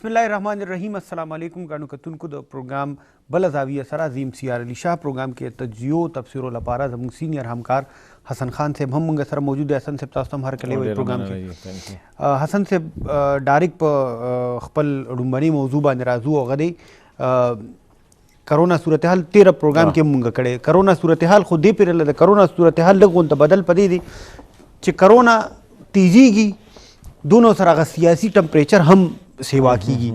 बिस्मिल्लाहिर्रहमानिर्रहीम अस्सलाम वालेकुम गानू कतुनको द प्रोग्राम बल जाविया सर अजीम सीआर अली शाह प्रोग्राम के तजियो तफसीर लपारा जमुंग सीनियर हमकार हसन खान से हम मंग सर मौजूद है हसन से तास्तम हर कले वही प्रोग्राम के हसन से डायरेक्ट खपल रुम्बनी मौजू बान राजू गदे करोना सूरत हाल 13 प्रोग्राम के मुंग कड़े करोना सूरत हाल खुद दे पिर लद करोना सूरत हाल लगोन त बदल पदे दी चे करोना तीजीगी दोनों सर सियासी टेम्परेचर हम सेवा कीगी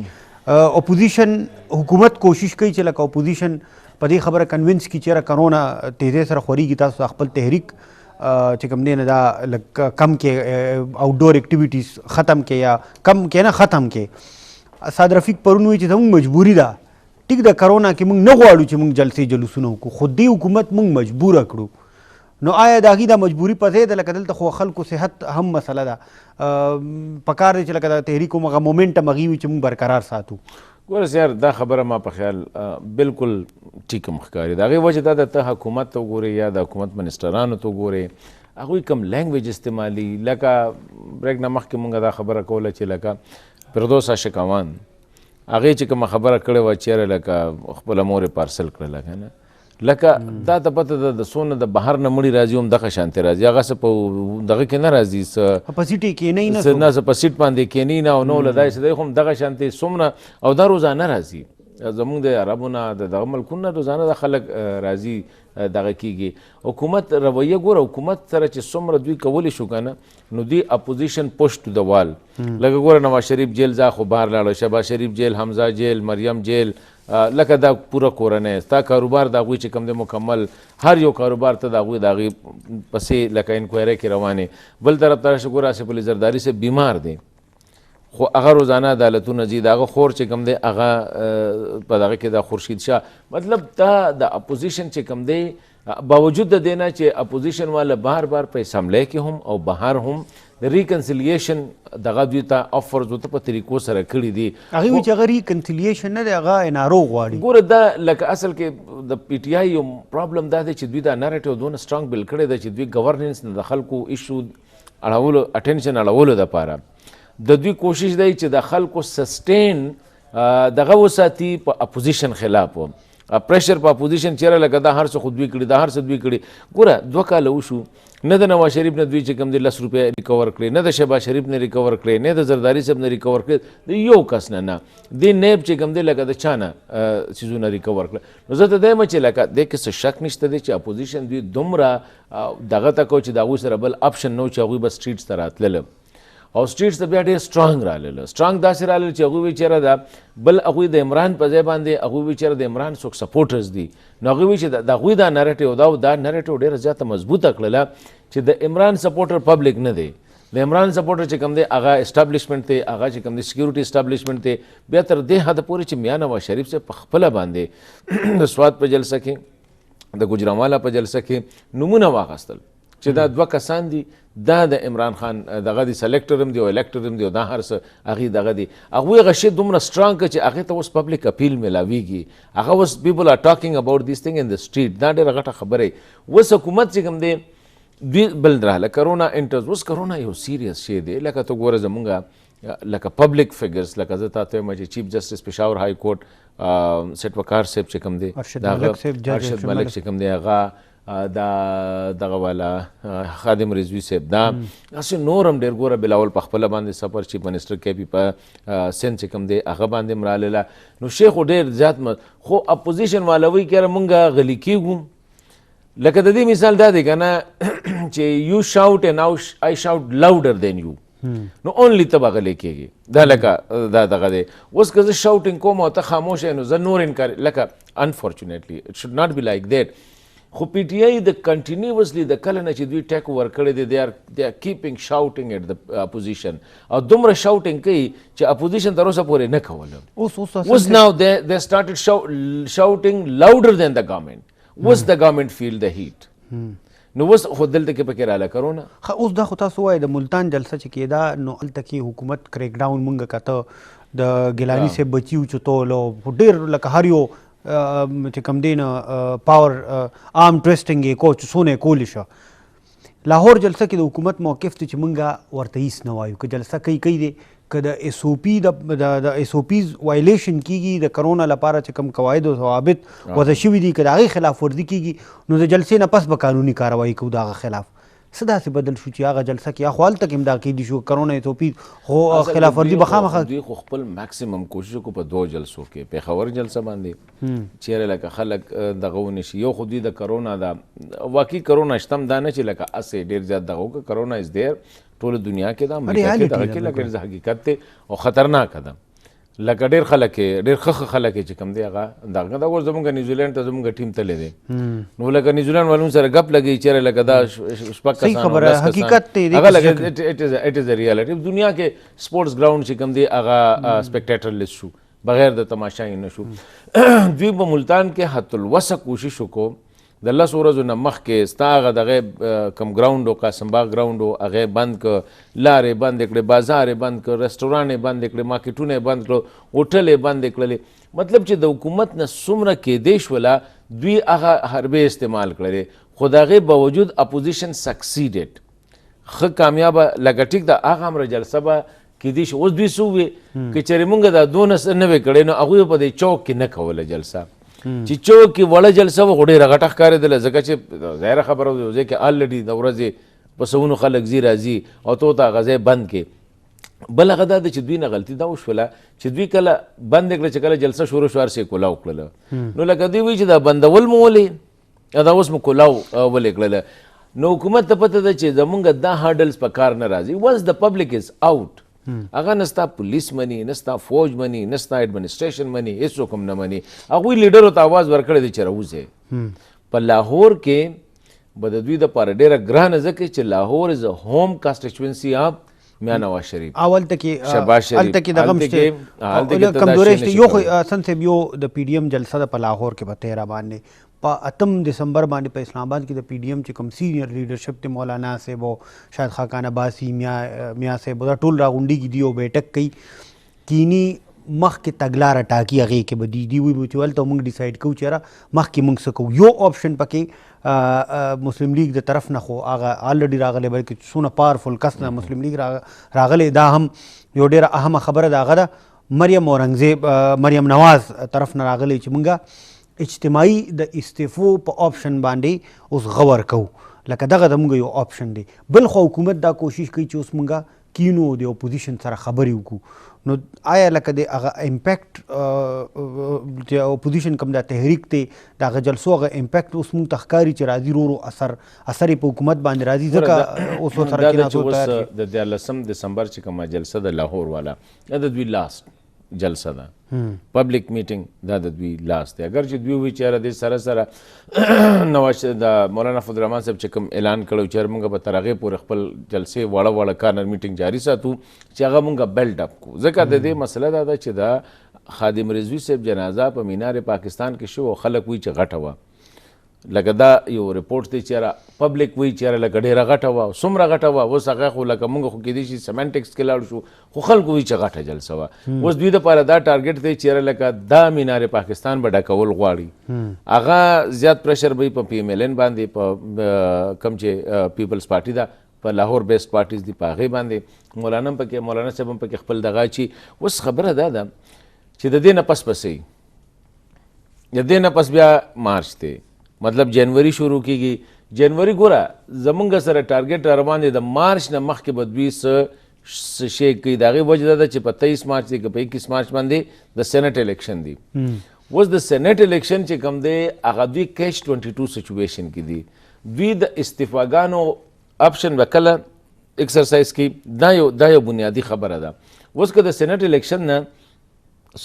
अपोजिशन हुकूमत कोशिश कई चला का अपोजिशन पदे खबर कन्विंस की चेरा करोना तेज़े सर खोरी की तास अखपल तहरीक चिकम दे नदा कम के आउटडोर एक्टिविटीज़ ख़त्म के या कम के ना ख़त्म के साद रफीक परुन हुई चीज़ मजबूरी दा ठीक दा करोना के मुंग न गवाड़ू चे मुंग जलसे जलूसुनो को खुद हुकूमत मुंग मजबूर अकड़ू नो आया दागी दा मजबूरी पते द लकदल तो खल को सेहत हम मसला दा पकार दे चला तहरीक मगा मोमेंटम अगी विच मुंग बरकरार सातू गोरस यार दा खबर मा په خیال बिल्कुल ठीक मखकारी दागे वजह दा ته हुकूमत तो गोरे या द हुकूमत मिनिस्टरानो तो गोरे अगुई कम लैंग्वेज इस्तेमाली लका ब्रेक न मख के मुंगा दा खबर कोला च लका फिरदौस शिकावान आगे च कम खबर कड़े व चेहरे लका खपल मोरे पार्सल कर लगा ना लका दा त पता द सोन द बाहर न मुड़ी राजी हम दखा शांति राजी आगा से दगे के न राजी स कैपेसिटी के नहीं ना स पसिट पांदे के नहीं ना नो लदाय से देखो हम दगा शांति सोमना او دا रोजाना राजी زمونږ د عربونه د ملکونه روزانه د خلک راضي دغه کیږي حکومت رویه ګوره حکومت سره چې څومره دوی کولی شو کنه نو دی اپوزیشن پوش ټو د وال لکه ګوره نواز شریف جیل ځا خو بهر لاړو شهباز شریف جیل حمزه جیل مریم جیل لکه دا پوره کورنۍ ستا کاروبار د هغوی چې کوم دی مکمل هر یو کاروبار ته د هغوی د هغې پسې لکه انکوایرۍ کې روانې بل طرف ته راشه ګوره آصف علي زرداري صاحب بیمار دی خو هغه روزانه عدالتونه ځي د هغه خور چې کوم دی هغه په دغه کې د خورشید شاه مطلب دا د اپوزیشن چې کوم دی باوجود د دې نه چې اپوزیشن والا بار بار په اسمبلی کې هم او بهر هم د ریکنسیلیشن دغه دوی ته افرز ورته په طریقو سره کړي دي هغې وایي چې هغه ریکنسیلیشن نه دی هغه انارو غواړي ګوره دا لکه اصل کې د پی ټي آی یو پرابلم دا دی چې دوی دا نریټیو دونه سټرانګ بل کړی دی چې دوی ګورننس نه د خلکو ایشو اړولو اټینشن اړولو دپاره د دوی کوشش دی چې د خلکو سسټین دغه وساتي په اپوزیشن خلاف پریشر په اپوزیشن چیرې لکه دا هر څه خو دوی کړي دا هر څه دوی کړي ګوره 2 کاله وشو نه د نواز شریف نه دوی چې کوم دی 10 روپۍ ریکور کړي نه د شهباز شریف نه ریکور کړي نه د زرداري صاحب نه ریکور کړي د یو کس نه نه د نیب چې کوم دی لکه د چا نه څیزونه ریکور کړه نو زه ته دی یم چې لکه دې کې څه شک نشته دی چې اپوزیشن دوی دومره دغه ته کو چې د هغوی سره بل آپشن نه و چې هغوی به سټریټس ته راتلله او سټریټس ته بیا ډېر سټرانګ راغله سټرانګ داسې راغله چې هغوی وایي چېرې دا بل هغوی د عمران په ځای باندې هغوی وایي چېرې د عمران څوک سپورټرز دي نو هغوی وایي چې د هغوی دا نریټیو دا نریټیو ډېره زیاته مضبوطه کړله چې د عمران سپورټر پبلک نه دی د عمران سپورټر چې کوم دی هغه اسټابلیشمنټ دی هغه چې کوم دی سکیورټي اسټابلیشمنټ دی بیا تر دې حده پورې چې میاں نواز شریف صاحب په خپله باندې د سوات په جلسه کې د ګوجرانوالا په جلسه کې نومونه واخیستل چې دا 2 کسان دي دا د عمران خان دغه دی سلیکټر هم دی او الیکټر هم دی او دا هر څه هغې دغه دی هغوی هغه شی دومره سټرانګ کړه چې هغې ته اوس پبلک اپیل میلاویږي هغه اوس پیپل آر ټاکینګ اباؤټ دیس تھنګ ان د سټریټ دا ډېره غټه خبره اوس حکومت چې کوم دی دوی بل راغله کرونا انټرز اوس کرونا یو سیریس شی دی لکه ته ګوره زمونږ لکه پبلک فګرز لکه زه تا ته وایم چې چیف جسټس پېښور های کورټ سیټ وقار صاحب چې کوم دی ارشد ملک چې کوم دی هغه دا دغه والا خادم رضوي صاحب دا هسې نور هم ډېر ګوره بلاول په خپله باندې سفر چیف منسټر کې پی په سند چې کوم دی هغه باندې هم راغله نو شی خو ډېر زیات خو اپوزیشن والا وایي که مونږ غلي کېږو لکه د دې مثال دا دی که نه چې یو شاوټ اینډ آی شاوټ لاوډر دین یو نو اونلی ته به غلی کېږي دا لکه دا دغه دی اوس که زه شاوټینګ کوم او ته خاموش یې نو زه نور انکار لکه انفارچونیټلی اټ شوډ ناٹ بی لایک دیټ خو پی ټي آی د کنټینیوسلی د کله نه چې دوی ټیک اوور کړی دی دے آر کیپینګ شاوټینګ ایټ د اپوزیشن او دومره شاوټینګ کوي چې اپوزیشن تر اوسه پورې نه کوله اوس ناو دے سټارټډ شاوټینګ لاوډر دین د ګورنمنټ اوس د ګورنمنټ فیل د هیټ نو اوس خو دلته کې پکې راله کرونا اوس دا خو تاسو وایي د ملتان جلسه چې کېده نو هلته کې حکومت کریک ډاون مونږ کته د ګیلاني صاحب بچي اوچتولو ډېر لکه هر یو چې کوم دی نه پاور آرم ټویسټینګ یې کو چې څونه یې کولی شه لاهور جلسه کې د حکومت موقف دی چې مونږ ورته هیڅ نه وایو که جلسه کوي دی که د اس او پی د اس او پیز وایلیشن کیږي د کرونا لپاره چې کوم قواعد او ضوابط وضع شوي دي که د هغې خلاف ورزي کیږي نو د جلسې نه پس به قانوني کاروایي کوو د هغه خلاف. څه داسې بدل شو چې هغه جلسه کې خو هلته کې هم دا کیدی شو کرونا اس او پی خو خلاف ورزي به خامخا دوی خو خپل میکسیمم کوشش وکړو په 2 جلسو کې پېښور جلسه باندې چیرې لکه خلک دغه ونشي. یو خو دوی د کرونا دا واقعي کرونا شتم دا نه چې لکه اسې ډېر زیات دغه وکړه. کرونا از دیر ټوله دنیا کې دا امریکا کې دغه کې لکه حقیقت دی او خطرناک ده. لکه ډېر خلک ډېر ښه خلک چې کوم دی هغه دغه دا اوس زموږ نیوزیلینډ ته زموږ ټیم تللی دی نو لکه نیوزیلینډ والو سره ګپ لګي چیرې لکه دا شپږ کسان حقیقت دی هغه لکه اټ از ا ریالټي. دنیا کې سپورټس ګراوند چې کوم دی هغه سپیکټیټر لیست شو بغیر د تماشا یې نه شو. دوی په ملتان کې حتی الوسع کوشش وکړو د 10 ورځو نه مخکې ستا هغه دغه کم ګراوند و قاسم باغ ګراوند و هغې بند کړه، لارې بندې کړې، بازار یې بند کړ، رسټوران یې بندې کړې، مارکیټونه یې بند کړل، هوټل یې بندې کړلې. مطلب چې د حکومت نه څومره کېدی شوله دوی هغه حربې استعمال کړلې خو د هغې باوجود اپوزیشن سکسیډډ ښه کامیابه لکه ټیک ده هغه همره جلسه به کېدی شي. اوس دوی څه ووې که چېرې مونږ دا دونه څه نه وې کړی نو هغوی په دې چوک کې نه کوله جلسه چې چوک کې وړه جلسه وه خو ډېره غټه ښکارېدله ځکه چې ظاهره خبره وه یو ځای کې الریډي د ورځې په سوونو خلک ځي راځي او ته ورته هغه ځای بند کې. بل هغه دا ده چې دوی نه غلطي دا وشوله چې دوی کله بند یې کړه چې کله جلسه شروع شو هر څه یې کولاو کړله نو لکه دوی وایي چې دا بندول مو ولې دا اوس مو کولاو ولې کړله نو حکومت ته پته ده چې زمونږ دا هارډلز په کار نه راځي. ونس د پبلک از آوټ هغه نستا پولیس مني نستا فوج مني نستا ایڈمنسټریشن مني هیڅوک هم نه مني. هغوی لیډرو ته آواز ورکړی دی چې راوځئ. په لاهور کې به د دوی دپاره ډېره ګرانه ځکه چې لاهور از هوم کانسټیچوینسي آف میاں نواز شریف اولته کې شهباز شریف الته کې دغه مشته کمزوري شته. یو خو سن سے یو د پی ډی ایم جلسه د په لاهور کې په 13 باندې په 8 دسمبر باندې په اسلام آباد کې د پی ډی ایم چې کوم سینئر لیډرشپ ته مولانا صاحب او شاید خاقان عباسی میاں صاحب دا ټول راغونډي کې دی او بیٹک کوي کینی مخ کې تګلاره ټاکی هغې کې به دی وي چې ولته موږ ډیسایډ کوو چې یاره مخکې موږ څه کوو. یو آپشن پکې مسلم لیگ د طرف نه خو هغه الریډي راغلی بلکې څونه پاورفل کس نه مسلم لیگ راغلی دا هم یو ډېره اهمه خبره د هغه ده مریم اورنګزیب مریم نواز طرف نه راغلی چې موږ اجتماعي د استعفو په آپشن باندې اوس غور کوو لکه دغه د موږ یو آپشن دی. بل خو حکومت دا کوشش کوي چې اوس موږ کینو د اپوزیشن سره خبرې وکړو نو آیا لکه د هغه امپیکټ چې اپوزیشن کوم دا تحریک دی د هغه جلسو هغه امپیکټ اوس موږ ته ښکاري چې راځي ورو اثر یې په حکومت باندې راځي ځکه اوس ورسره کېناستو تیار شي. د 14 دسمبر چې کومه جلسه د لاهور والا دا د دوی لاست جلسه ده پبلک میټینګ دا د دوی لاست دی. اگر چې دوی وایي چې یاره دې سره سره نواز د مولانا فضلرحمان صاحب چې کوم اعلان کړی چې موږ به تر هغې پورې خپل جلسې واړه واړه کارنر میټینګ جاري ساتو چې هغه موږ بیلډ اپ کړو ځکه د دې مسله دا ده چې دا خادم رضوي صاحب جنازه په مینار پاکستان کې شو او خلک وایي چې غټه وه لکه دا یو رپورټ دی چې یاره پبلک وایي چې یاره لکه ډېره غټه وه څومره غټه وه اوس هغه خو لکه موږ خو کېدای شي سیمنټکس کې لاړ شو خو خلکو وایي چې غټه جلسه وه. اوس دوی دپاره دا ټارګټ دی چې یاره لکه دا مینار پاکستان به ډکول غواړي هغه زیات پریشر به په پی ایم ایل این باندې په کوم چې پیپلز پارټي ده په لاهور بیسټ پارټیز دي په هغې باندې مولانا پکې مولانا صاحب هم پکې خپل دغه اچي. اوس خبره دا ده چې د دې نه پس پسې د دې نه پس بیا مارچ دی مطلب جنوري شروع کېږي. جنوري ګوره زمونږ سره ټارګټ را روان دی د مارچ نه مخکې به دوی څه شی کوي د هغې وجه دا ده چې په 23 مارچ دی که په 21 مارچ باندې د سینټ الیکشن دی. اوس د سینټ الیکشن چې کوم دی هغه دوی کیچ 22 سچویشن کې دي. دوی د استعفاګانو آپشن به کله ایکسرسایز کوي دا یو بنیادي خبره ده. اوس که د سینټ الیکشن نه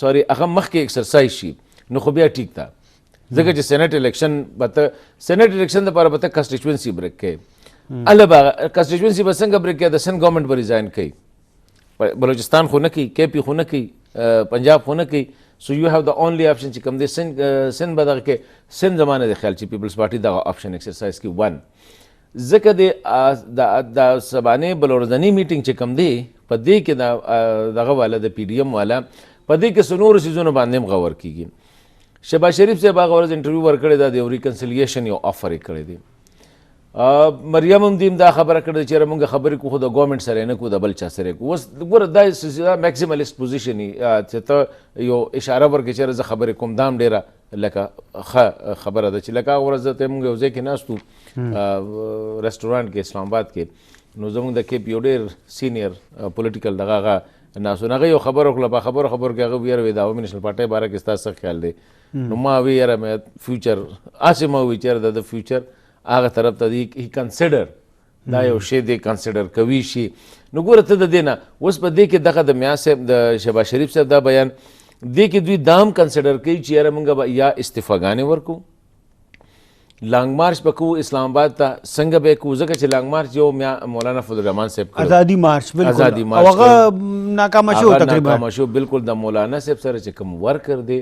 سوري هغه مخکې ایکسرسایز شي نو خو بیا ټیک ده ځکه چې سینټ الیکشن به ته سینټ الیکشن دپاره به ته کنسټیچوینسي بریک کوې هله به کنسټیچوینسي به څنګه بریک کوي د سند ګورنمنټ به ریزاین کوي بلوچستان خو نه کوي کے پی خو نه کوي پنجاب خو نه کوي سو یو هیو د اونلی آپشن چې کوم دی سند به دغه کې سند زمانه د خیال چې پیپلز پارټي دغه آپشن ایکسرسایز کوي ون ځکه د سبانې بلورځني میټینګ چې کوم دی په دې کې دغه والا د پی ډي ایم والا په دې کې څه نورو څیزونو باندې هم غور کېږي. شهباز شریف صاحب هغه ورځ انټرویو ورکړی دا د یو ریکنسیلیشن یو آفر یې کړی دی مریم هم دیم دا خبره کړې چې موږ خبرې کوو خو د ګورنمنټ سره نه کوو د بل چا سره کوو. اوس ګوره دا میکسیملیسټ پوزیشن چې ته یو اشاره ورکړې چې زه خبرې کوم دا هم ډېره لکه ښه خبره ده چې لکه هغه ورځ ته موږ یو ځای کې ناست وو رسټورانټ کې اسلام آباد کې، نو زموږ د کیپ یو ډېر سینیر پولیټیکل دغه هغه ناست وو، هغه یو خبره وکړه. په خبرو کې هغه ویل د عوامي نیشنل پارټۍ باره کې ستا څه خیال دی؟ نو ما وی یاره مې فیوچر هسې ما وی چې د فیوچر هغه طرف ته دی هی کنسیډر دا یو شی دی کنسیډر کوي شي. نو ګوره ته د دې نه اوس په دې کې دغه د میا صاحب د شهباز شریف صاحب دا بیان دې کې دوی دام کنسیډر کوي چې یاره موږ به یا استعفاګانې ورکو، لانګ مارچ به کوو اسلام آباد ته، څنګه به کوو ځکه چې لانګ مارچ یو مولانا فضل الرحمن صاحب کړو آزادي مارچ بالکل آزادي مارچ هغه ناکامه شو تقریبا ناکامه شو بالکل. د مولانا صاحب سره چې کوم ورکر دی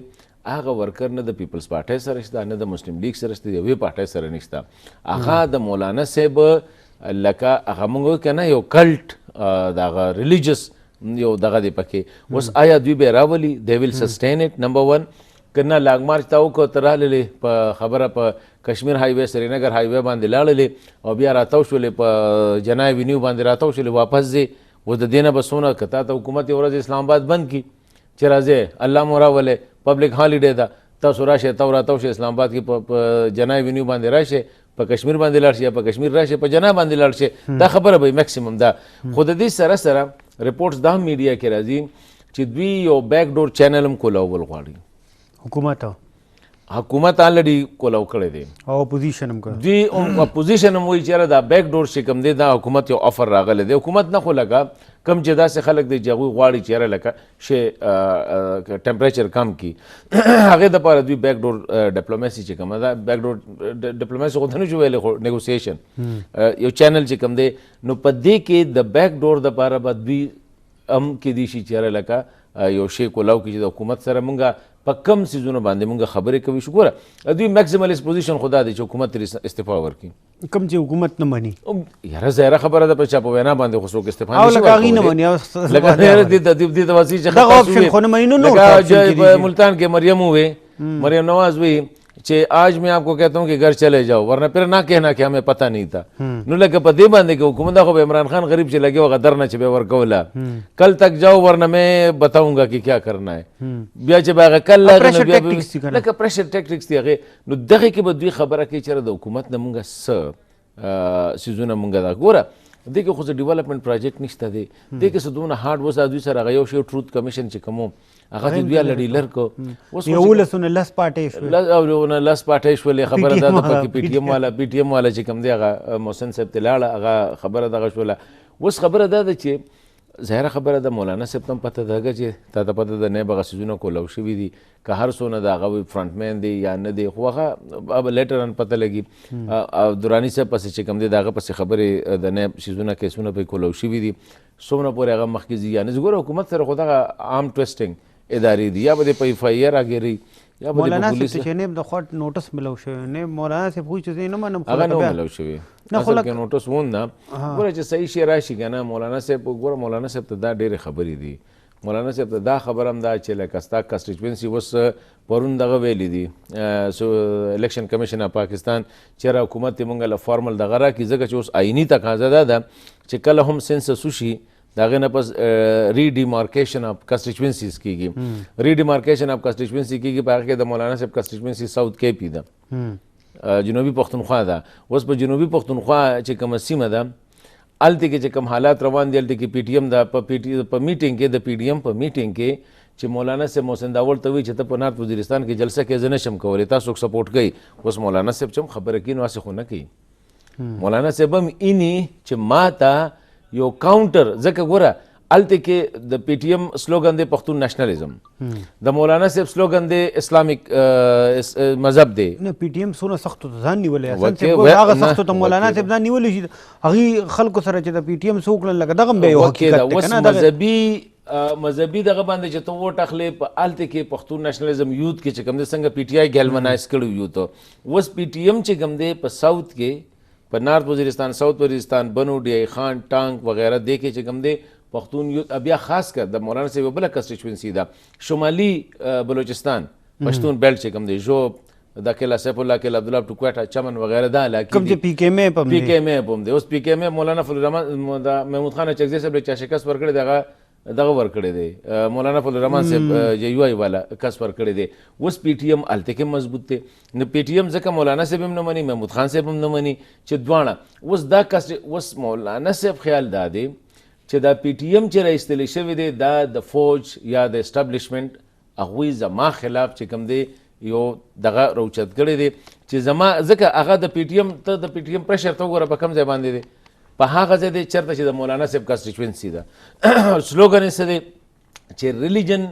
هغه ورکر نه د پیپلز پارټۍ سره شته نه د مسلم لیگ سره شته د یوې پارټۍ سره نشته. هغه د مولانا صاحب لکه هغه موږ که نه یو کلټ د هغه ریلیجس یو دغه دی پکې. اوس آیا دوی به راولي دی ویل سسټین اټ نمبر 1 که نه لانګ مارچ ته وکړو ته راللې په خبره په کشمیر هایوے سرینګر هایوے باندې لاړلې او بیا راتاو شولې په جنای وینیو باندې راتاو شولې واپس ځې و د دې نه به څونه که تا ته حکومت یو ورځ اسلام آباد بند کړي چې راځې الله مو راولې پبلک هالیډے ده تاسو راشئ تو راتاو شئ اسلام آباد کې په جنای وینیو باندې راشئ په کشمیر باندې لاړ شئ یا په کشمیر راشئ په جنا باندې لاړ شئ دا خبره به میکسیمم ده. خو د دې سره سره رپورټس دا میډیا کې راځي چې دوی یو بیک ډور چینل هم کولول غواړي حکومت الریډي کولو کړی دی او اپوزیشن هم کړی دوی اپوزیشن هم وایي چې دا بیک ډور چې کوم دی دا حکومت یو افر راغلی دی حکومت نه خو لګه کم چې داسې خلک دی چې هغوی غواړي چې یاره لکه شی ټمپریچر کم کړي هغې دپاره دوی بیک ډور ډپلوماسي چې کومه ده بیک ډور ډپلوماسي خو ته نه شو ویلی خو نیګوسیشن یو چینل چې کوم دی نو په دې کې د بیک ډور دپاره به دوی هم کیدای شي چې یاره لکه یو شی کولاو کړي چې د حکومت سره مونږه په کم سیزونو باندې مونږ خبرې کوي. شو ګوره دوی میکسیملیسټ پوزیشن خدا دی چې حکومت ترې استعفا ورکړي کم چې حکومت نه مني یاره ظاهره خبره ده په چا په وینا باندې خو څوک استعفا او لکه هغې نه مني لکه دې ته واسي چې دغه آپشن خو نه مني نو په ملتان کې مریم وې مریم نواز وې چې آج میں آپ کو کہتا ہوں کہ گھر چلے جاؤ ورنہ پھر نہ کہنا کہ ہمیں پتہ نہیں تھا. نو لکه په دې باندې کې حکومت خو عمران خان غریب چې لګي وغه درنه چې به ورکولا کل تک جاؤ ورنہ میں بتاؤں گا کہ کیا کرنا ہے بیا چې باغه کل لکه پریشر ټیکټکس دی هغه نو دغه کې به دوی خبره کوي چې د حکومت نه مونږه سیزونه مونږه دا ګوره دې کې خو ډیولپمنٹ پروجیکټ نشته دی دې کې څه دونه هارډ وسه دوی سره هغه یو شی ټروت کمیشن چې کوم هغه دې بیا لړی لرکو اوس یو لسونه لس پارټۍ شولې خبره ده د پکې پی ټی ایم والا چې کوم دی هغه محسن صاحب ته لاړه هغه خبره دغه شوله. اوس خبره ده چې ظاهره خبره ده مولانا صاحب ته هم پته ده چې تا ته پته ده نه به هغه څیزونه کولاو شوي دي که هر څونه د هغه فرنټ مین دی یا نه دی خو هغه لیټرن پته لګي دراني صاحب پسې چې کوم دی د هغه پسې خبرې د نه څیزونه کیسونه پې کولاو شوي دي څومره پورې هغه مخکې ځي یعنې ګوره حکومت سره خو دغه عام ټویسټنګ ادارې دي یا به دې په ایف آی آر راګیري یا به مولانا صاحب ته چې نه د خو نوټس ملو شوی نه مولانا صاحب خو چې نه منم هغه نه ملو شوی اصل کې نوټس وون نه ګوره چې صحیح شی راشي که نه مولانا صاحب ګوره مولانا صاحب ته دا ډېرې خبرې دي مولانا صاحب ته دا خبر هم دا چې لکه ستا کانسټیچوینسي اوس پرون دغه ویلی دي الیکشن کمیشن اف پاکستان چېرې حکومت یې مونږ له فارمل دغه راکړي ځکه چې اوس آئیني تقاضا دا ده چې کله هم سینسس وشي د هغې نه پس ری ډیمارکیشن اف کانسټیچوینسیز کېږي ری ډیمارکیشن اف کانسټیچوینسي کېږي په هغه کې د مولانا صاحب کانسټیچوینسي ساؤث کیپي ده جنوبي پښتونخوا ده. اوس په جنوبي پښتونخوا چې کومه سیمه ده هلته کې چې کوم حالات روان دي هلته کې پی ټي ایم ده په میټینګ کې د پی ډي ایم په میټینګ کې چې مولانا صاحب محسن داول ته وایي چې ته په نارت وزیرستان کې جلسه کې زه نشم کولی تاسو سپورټ کوئ. اوس مولانا صاحب چې هم خبره کوي نو هسې خو نه کوي مولانا صاحب هم اینی چې ما ته یو کاونټر ځکه ګوره هلته کې د پی ټي ایم سلوګن دی پښتون نیشنلزم د مولانا صاحب سلوګن دی اسلامک مذهب دی نه پی ټي ایم څونه سختو ته ځان نیولی هغه سختو ته مولانا صاحب ځان نیولی شي هغې خلکو سره چې د پی ټي ایم څه وکړل لکه دغه هم بیا یو حقیقت دی اوس مذهبي دغه باندې چې ته ووټ اخلې په هلته کې پښتون نیشنلزم یوت کې چې کوم دی څنګه پی ټي آی ګیلمنایز کړی یوت اوس پی ټي ایم چې کوم دی په ساؤث کې په نارت وزیرستان ساؤث وزیرستان بنو ډی آی خان ټانک وغیرہ دې کې چې کوم دی پښتون یوت بیا خاص کر د مولانا صاحب بله کنسټیچوینسي ده شمالي بلوچستان پښتون بیلټ چې کوم دی ژوب دا کلا سیف الله کلا عبدالله ټوکوټه چمن وغیرہ دا علاقې کوم چې پی کې مې پم پی کې مې پم دی اوس پی کې مې مولانا فضل الرحمن دا محمود خان چکزی صاحب چا شکست ورکړی دغه ورکړی دی مولانا فضل الرحمن صاحب یو ای والا کس ورکړی دی اوس پی ټی ایم الته کې مضبوط دی نو پی ټی ایم ځکه مولانا صاحب هم نه مني محمود خان صاحب هم نه مني چې دواړه اوس دا کس اوس مولانا صاحب خیال دا دی چې دا پی ټی ایم چې راایستلی شوی دی دا د فوج یا د اسټابلیشمنټ هغوی زما خلاف چې کوم دی یو دغه روچت کړی دی چې زما ځکه هغه د پی ټی ایم ته د پی ټی ایم پریشر ته وګوره په کوم ځای باندې دی په هغه ځای دی چېرته چې د مولانا صاحب کانسټیچوینسي ده سلوګن یې څه دی چې ریلیجن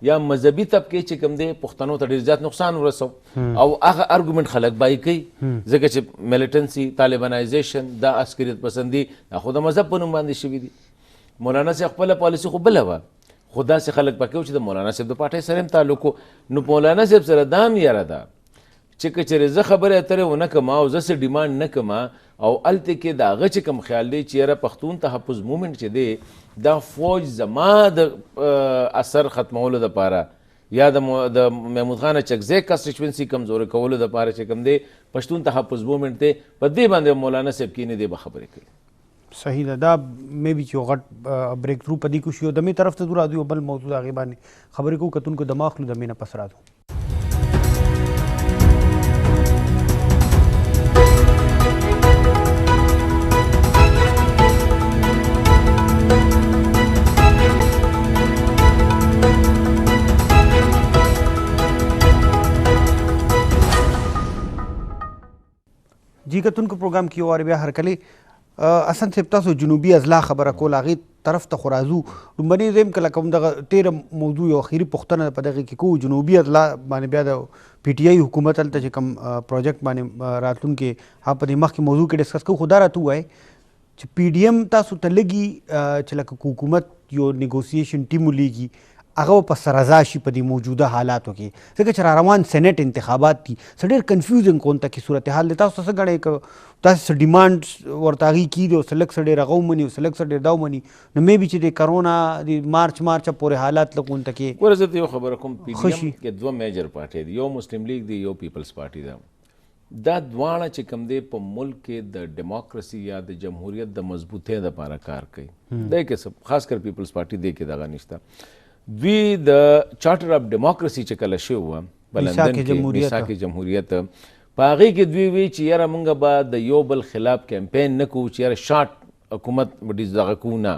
یا مذهبي طبقې چې کوم دی پښتنو ته ډېر زیات نقصان ورسو او هغه ارګومنټ خلک بای کوي ځکه چې میلیټنسي طالبانایزیشن دا عسکریت پسندي دا خو د مذهب په نوم باندې شوي دي مولانا صاحب خپله پالیسي خو بله وه خو داسې خلک پکې و چې د مولانا صاحب د پارټۍ سره هم تعلق و نو مولانا صاحب سره دا هم یاره ده چې که چېرې زه خبرې اترې ونه کړم او زه څه ډیمانډ نه کړم او هلته کې د هغه چې کوم خیال دی چې یاره پښتون تحفظ مومنټ چې دی دا فوج زما د اثر ختمولو دپاره یا د محمود خان چکزی کانسټیچوینسي کمزوري کولو دپاره چې کوم دی پښتون تحفظ مومنټ دی په دې باندې مولانا صاحب کې نه دی به خبرې کوي صحیح ده دا مې بي چې غټ بریک تھرو په دې کوشش یو دمې طرف ته راځو بل موضوع هغې باندې خبرې کوو کتونکو دماغ لو دمې نه پس راځو جی کتونکو پروګرام کې واره بیا هرکلی اصلا صاحب تاسو جنوبي اضلاع خبره کول هغې طرف ته خو راځو لومبني زه یم کله کوم دغه تېره موضوع یو اخري پوښتنه په دغې کې کوو جنوبي اضلاع باندې بیا د پی ټي آی حکومت هلته چې کوم پروجیکټ باندې راتلونکي هغه په دې مخکې موضوع کې ډسکس کوو خو دا راته ووایئ چې پی ډي ایم تاسو ته لګي چې لکه حکومت یو نیګوسیشن ټیم ولیږي هغه په سرازا شي په دې موجوده حالاتو کې ځکه چې را روان سینټ انتخابات دي څه ډېر کنفیوزنګ کونته کې صورتحال دی تاسو څه ګڼئ که تاسو څه ډیمانډ ورته هغې کېږي او څه لږ څه ډېر هغه ومني او څه لږ څه ډېر دا ومني نو مې بي چې د کرونا د مارچ پورې حالات لږ کونته کې ګوره زه ته یو خبره کوم پی ډي ایم کې دوه میجر پارټۍ دي یو مسلم لیگ دی یو پیپلز پارټي ده دا دواړه چې کوم دی په ملک کې د ډیموکراسي یا د جمهوریت د مضبوطۍ دپاره کار کوي دی کې خاص کر پیپلز پارټي دی کې دغه نشته دوی د چارټر اف ډیموکراسي چې کله شوی وه په لندن کې میثاق جمهوریت په هغې کې دوی وی چې یاره موږ به د یو بل خلاف کمپین نه کوو چې یاره شارټ حکومت به دغه کوو نه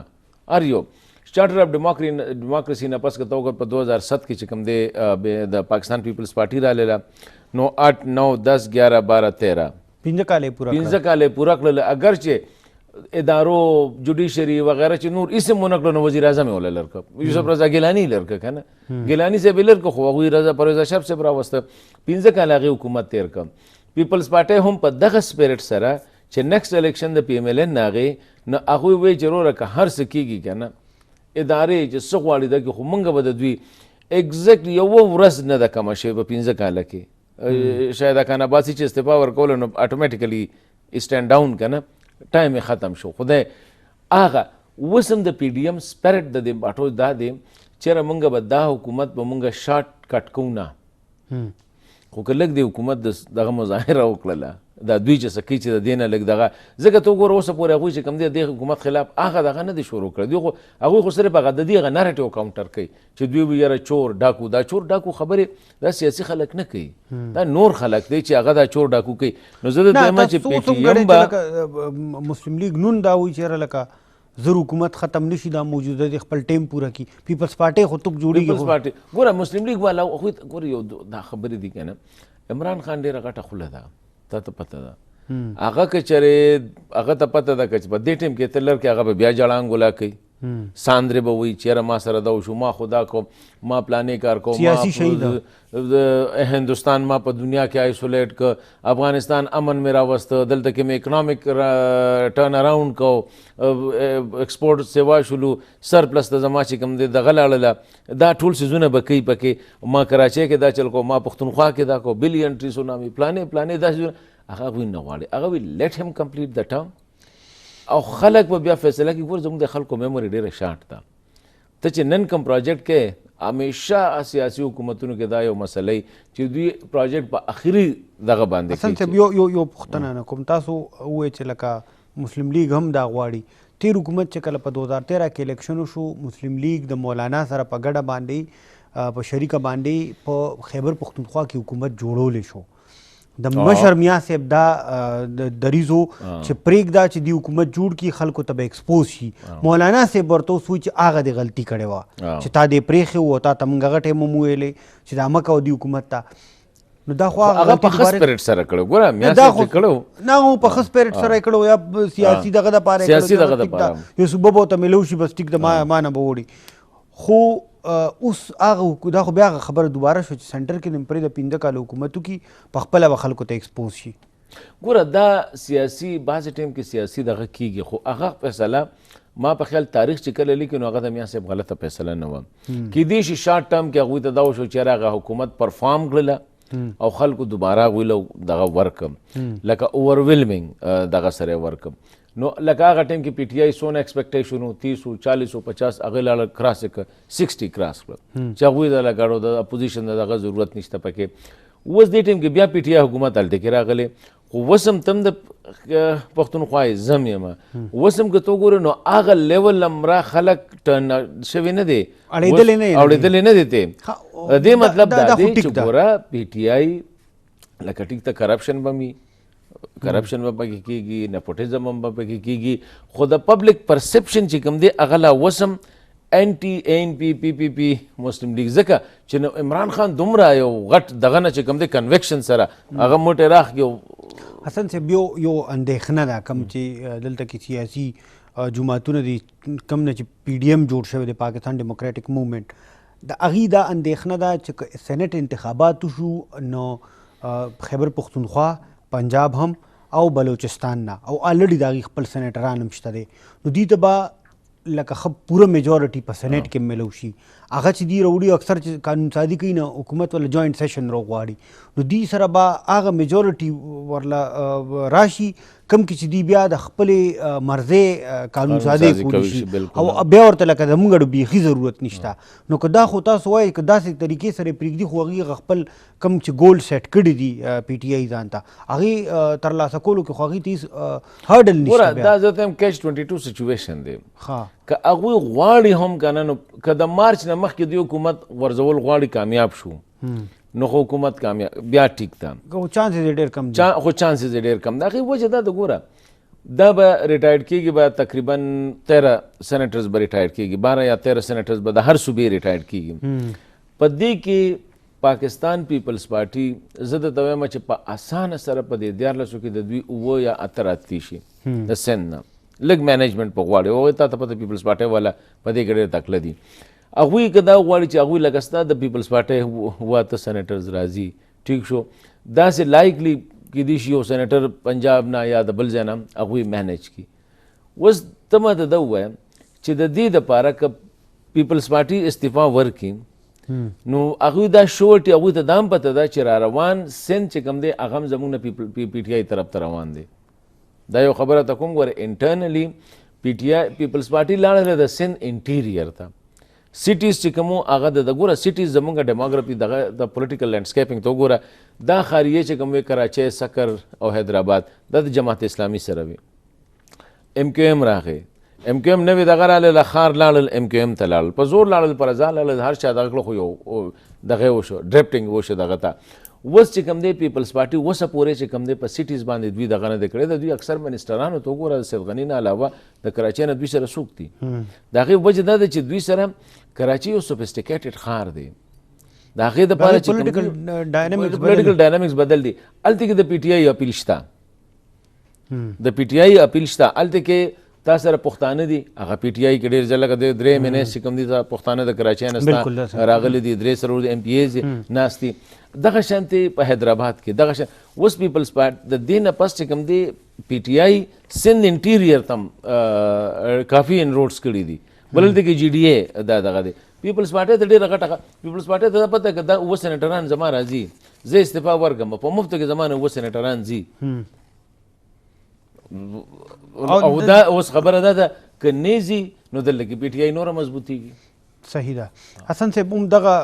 هر یو چارټر اف ډیموکراسي نه پس که ته وګورې په 2007 کې چې کوم دی د پاکستان پیپلز پارټي رالیله نو 8 9 10 11 12 13 پنځه کاله پوره کړل اگر چې ادارو جوډیشري وغیرہ چې نور اسم ونه کړو نو وزیر اعظم یې وله لرکه یوسف رضا ګیلاني لرکه که نه ګیلاني صاحب یې لرکه خو هغوی رضا پرویز اشرف صاحب راوسته 15 کاله هغې حکومت تېر کړ پیپلز پارټۍ هم په دغه سپیرټ سره چې نیکسټ الیکشن د پی ایم ایل این نه هغې نو هغوی وایي چې وروره که هر څه کېږي که نه ادارې چې څه غواړي ده کې خو موږ به د دوی ایګزیکټ یوه ورځ نه ده کمه شوې په 15 کاله کې شاید خان عباسي چې استعفا ورکوله نو اټومیټیکلی سټینډ ډاون که نه ټایم یې ختم شو خدای هغه اوس هم د پی ډي ایم سپیرټ د دې باټو دا دی چېرې موږ به دا حکومت به موږ شارټ کټ کوو نه خو که لږ د حکومت دغه مظاهره وکړله دا دوی چې څه کوي چې د دې نه لږ دغه ځکه ته وګوره اوسه پورې هغوی چې کوم دی د حکومت خلاف هغه دغه نه دی شروع کړی دوی خو هغوی خو صرف هغه د دې هغه نریټیو کاونټر کوي چې دوی وي یاره چور ډاکو دا چور ډاکو خبرې دا سیاسي خلک نه کوي دا نور خلک دی چې هغه دا چور ډاکو کوي نو زه د دویمه چې پی ټي ایم به مسلم لیگ نون دا وایي چې یاره لکه زر حکومت ختم نشي دا موجوده دی خپل ټیم پوره کی پیپلز پارټۍ خو توک جوړېږي پیپلز پارټۍ ګوره مسلم لیگ والا خو ګوره یو دا خبرې دي که نه عمران خان ډېره غټه خوله ده تا ته پته ده هغه که چېرې هغه ته پته ده که چې په دې ټیم کې ته لر کې هغه به بیا جړانګولا کوي ساندرې به وایي چېره ما سره دا وشو ما خو دا کوم ما پلانې کار کوم هندوستان ما په دنیا کې آیسولیټ که افغانستان امن مې راوسته دلته کې مې اکنامک ټرن اراؤنډ کو ایکسپورټ سیوا شولو سرپلس ته زما چې کوم دی دغه لاړله دا ټول څیزونه به کوي پکې ما کراچۍ کې دا چل کو ما پښتونخوا کې دا کو بل انټري سونامي پلانې دا څیزونه هغه هغوی نه غواړي هغه وی لیټ هم کمپلیټ د ټرم او خلک به بیا فیصله کوي ګوره زموږ د خلکو میموري ډېره شارټ ده ته چې نن کوم پروجیکټ کې همیشه سیاسي حکومتونو کې دا یو مسله چې دوی پروجیکټ په اخري دغه باندې حسن صاحب یو پوښتنه نه کوم، تاسو وایئ چې لکه مسلم لیگ هم دا غواړي. تیر حکومت چې کله په 2013 کې الیکشن وشو، مسلم لیگ د مولانا سره په ګډه باندې په شریکه باندې په خیبر پختونخوا کې حکومت جوړولی شو. د مشر میاں صاحب دا دریزو چې پرېږده چې دی حکومت جوړ کړي، خلکو ته به ایکسپوز شي. مولانا صاحب ورته اوس وایي چې هغه دې غلطي کړې وه چې تا دې پرېښې و، تا ته موږ هغه ټایم هم وویلې چې دا مه کوه دی حکومت ته. نو دا خو هغه په ښه سپیرټ سره کړو. ګوره میاں صاحب چې کړو نه هو په ښه سپیرټ سره یې کړو، یا سیاسي دغه دپاره سیاسي دغه دپاره یو صوبه به ورته میلو شي، بس ټیک د ما نه به وړي. خو اوس هغه دا خو بیا هغه خبره دوباره شو چې سنټر کې د پرې د 15 کاله حکومتو کې په خپله به خلکو ته ایکسپوز شي. ګوره دا سیاسي بعضې ټایم کې سیاسي دغه کېږي، خو هغه فیصله ما په خیال تاریخ چې کله لیکي نو هغه د میاں صاحب غلطه فیصله نه وه. کیدای شي شارټ ټرم کې هغوی ته دا وشو چې هغه حکومت پرفارم کړله او خلکو دوباره هغوی دغه ورکم لکه اوورویلمنګ دغه سره ورکم. نو لکه هغه ټایم کې پی ټی آی څونه ایکسپیکټیشن و 30 40 50 هغې لاړه کراس یې کړه 60 کراس کړه چې هغوی د لګاړو د اپوزیشن د دغه ضرورت نشته پکې. اوس دې ټایم کې بیا پی ټی آی حکومت هلته کې راغلی، خو اوس هم تم د پښتونخوا زم یم، اوس هم که ته وګورې نو هغه لیول همرا خلک ټرن شوي نه دی، اورېدلی نه دی ته. دې مطلب دا دی چې ګوره پی ټی آی لکه ټیک ته کرپشن به وي، کرپشن به پکې کېږي، نیپوټیزم هم به پکې کېږي، خو د پبلک پرسپشن چې کوم دی هغه لا اوس هم اینټي این پی پی پی پی مسلم لیگ ځکه چې نو عمران خان دومره یو غټ دغه نه چې کوم دی کنویکشن سره هغه موټی راخ. حسن صاحب یو اندېښنه ده کوم چې دلته کې سیاسي جماعتونه دي کوم نه چې پی ډي ایم جوړ شوی دی پاکستان ډیموکریټک موومنټ، د هغې دا اندېښنه ده چې سینټ انتخابات وشو نو خیبر پختونخوا، پنجاب هم او بلوچستان نه، او آلریډي د هغې خپل سینیټران هم شته دی، نو دوی ته به لکه ښه پوره میجورټي په سینیټ کې میلو شي. هغه چې دوی راوړي اکثر چې قانون سازي کوي نه حکومت ولا جوائنټ سیشن راغواړي، نو دوی سره به هغه میجورټي ورله راشي کم کې چې دوی بیا د خپلې مرضۍ قانون سازي کولی شي، او بیا ورته لکه زموږ ډو بیخي ضرورت نشته. نو که دا خو تاسو وایئ که داسې طریقې سره یې پرېږدي، خو هغې خپل کم چې ګول سیټ کړي دي پی ټي آی ځان ته، هغې ترلاسه کولو کې خو هغې ته هرډل نشته. دا زه ته هم کیچ 22 سچویشن دی. که هغوی غواړي هم که نه، نو که د مارچ نه مخکې دوی حکومت غورځول غواړي کامیاب شو نو خو حکومت کامیاب بیا ټیک ده، خو چانسز یې ډېر کم دي. خو چانسز یې ډېر کم. د هغې وجه دا د ګوره دا به ریټایرډ کېږي، به تقریبا 13 سینیټرز به ریټایرډ کېږي، 12 یا 13 سینیټرز به د هر صوبې ریټایرډ کېږي. په دې کې پاکستان پیپلز پارټي زه درته وایم چې په اسانه سره په دې 14 کې د دوی 9 یا 8 راتلی شي د سند نه، لږ مینجمنټ په غواړي، هغوی تا ته پته پیپلز پارټۍ والا په دې کې ډېر تکړه دي. هغوی که دا غواړي چې هغوی لکه ستا د پیپلز پارټۍ 8 سینیټرز راځي، ټیک شو، داسې لایکلی کیدای شي یو سینیټر پنجاب نه یا د بل ځای نه هغوی مینج کړي. اوس ته ماته دا ووایم چې د دې دپاره که پیپلز پارټي استعفا ورکړي نو هغوی دا شورټي هغوی ته دا هم پته ده چې را روان سند چې کوم دی هغه هم زموږ نه پی ټي آی طرف ته روان دی. دا یو خبره ته کوم ګوره انټرنلی پی ټي آی پیپلز پارټي لاړله د سند انټیریر ته، سیټیز چې کومو هغه د ګوره سیټیز زموږ ډیموګرافي دغه د پولیټیکل لینډسکیپینګ ته وګوره دا خاریه چې کوم کراچۍ، سکر او حیدرآباد دا د جماعت اسلامي سره وي. ایم کیو ایم راغی، ایم کیو ایم نوې دغه راغله ښار لاړل، ایم کیو ایم ته لاړل، په زور لاړل، پر ځان لاړل، هر چا دغه کړه، خو یو دغه وشو ډریفټینګ وشو دغه ته. اوس چې کوم دی پیپلز پارټي اوسه پورې چې کوم دی په سیټیز باندې دوی دغه نه دی کړی، د دوی اکثر منسټرانو ته وګوره د سید غني نه علاوه د کراچۍ نه دوی سره څوک دي. د هغې وجه دا ده چې دوی سره کراچۍ یو سوفیسټیکیټډ ښار دی، د هغې دپاره چې پولیټیکل ډاینامکس بدل دي. هلته کې د پی ټي آی اپیل شته، د پی ټي آی اپیل شته، هلته کې تا سره پښتانه دي، هغه پی ټي آی کې ډېر ځله لکه د 3 مینس چې کوم دي پښتانه د کراچۍ نه ستا راغلي دي، 3 سره د ایم پی ایز ناست دي. دغه شانتې په حیدرآباد کې دغه شان. اوس پیپلز پارټ د دې نه پس چې کوم دی پی ټي آی سند انټیریر تم کافي انروډس کړي دي، بل دلته کې جي ډي اے دا دغه دی. پیپلز پارټۍ ته ډېره غټه، پیپلز پارټۍ ته دا پته که دا 9 سینیټران زما راځي، زه استعفا ورکړم، په مفت کې زما نه 9 سینیټران ځي. او دا اوس خبره دا ده که نه ځي نو دلته کې پی ټي آی نوره مضبوطېږي. صحیح ده. حسن صاحب هم دغه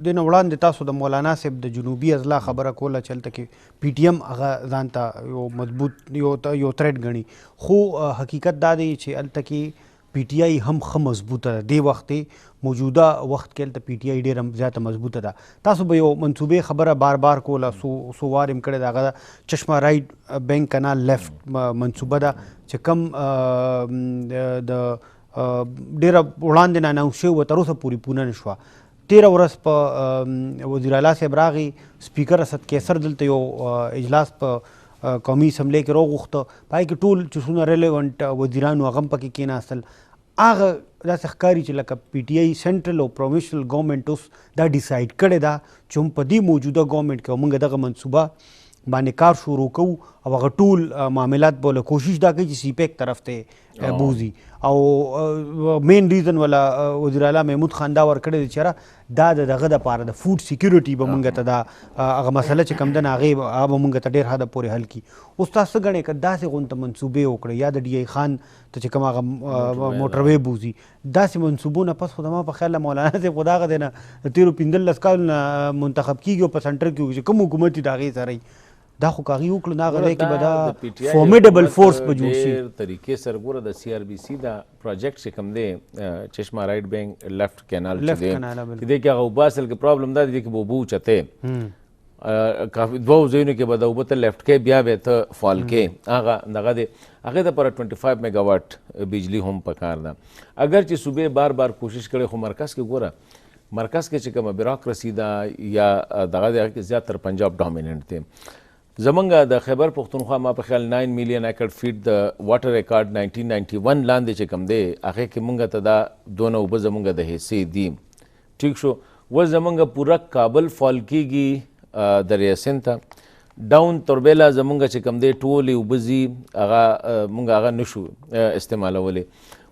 د نه وړاندې تاسو د مولانا صاحب د جنوبي اضلاع خبره کوله چې هلته کې پی ټي ایم هغه ځان ته یو مضبوط یو تھریټ ګڼي، خو حقیقت دا دی چې هلته کې پی ټی آی هم ښه مضبوطه ده. دې وخت موجوده وخت کې هلته پی ټی آی ډېره زیاته مضبوطه ده. تاسو به یو منصوبې خبره بار بار کوله، څو وار هم کړې ده، هغه چشمه رایډ بینک کنال لیفټ منصوبه ده چې کم د ډېره وړاندې نه اناونس شوې وه، تر اوسه پورې پوره نه شوه. 13 ورځ په وزیر اعلی صاحب راغی، سپیکر اسد کیسر دلته یو اجلاس په قومي اسمبلی کې راوغوښته، پای کې ټول چې څومره ریلیونټ وزیرانو هغه هم پکې کېناستل. هغه داسې ښکاري چې لکه پی ټی آی سنټرل او پروونشل ګورنمنټ اوس دا ډیسایډ کړې ده چې هم په دې موجوده ګورنمنټ کې موږ دغه منصوبه باندې کار شروع کوو او هغه ټول معاملات به له کوشش دا کوي چې سی پیک طرف ته بوځي. او مین ریزن ولا وزیر اعلی محمود خان دا ورکړی دی چې دا د دغه دپاره د فوډ سیکیورټي به مونږ ته دا هغه مسله چې کوم ده نه هغې به مونږ ته ډېر حده پورې حل کړي. اوس تاسو څه ګڼئ که داسې غونته منصوبې وکړئ یا د ډي آی خان ته چې کوم هغه موټروی بوځي، داسې منصوبو نه پس خو زما په خیال مولانا صاحب خو د هغه دی نه د تېرو 15 کالو نه منتخب کېږي او په سنټر کې چې کوم حکومت وي د هغې سره دا خو که هغې وکړو نه هغه دی کې به دا فارمیډبل فورس به جوړ شي. طریقې سره ګوره د سی آر بي سی دا پروجیکټ چې کوم دی چشمه رایټ بینک لیفټ کینال چې دی چې دی کې هغه اوبه اصل کې پرابلم دا دی کې به اوبه اوچتې کافي دوو ځایونو کې به د اوبه ته لیفټ کې بیا به ته فال کې هغه دغه دی هغې دپاره 25 میګا واټ بجلی هم پکار ده. اگر چې صوبې بار بار کوشش کړی خو مرکز کې ګوره مرکز کې چې کومه بیروکراسي ده یا دغه دی هغه کې زیاتر پنجاب ډامیننټ دی. زمونږ د خیبر پښتونخوا ما په خیال 9 میلیون ایکړ فیټ د واټر ریکارډ 1991 لاندې چې کوم دی هغې کې مونږ ته دا دونه اوبه زمونږ د حصې دي. ټیک شو. اوس زمونږ پوره کابل فال کېږي دریای سیند ته، ډاون توربیلا زمونږ چې کوم دی ټولې اوبه ځي هغه مونږ هغه نشو استعمالولی.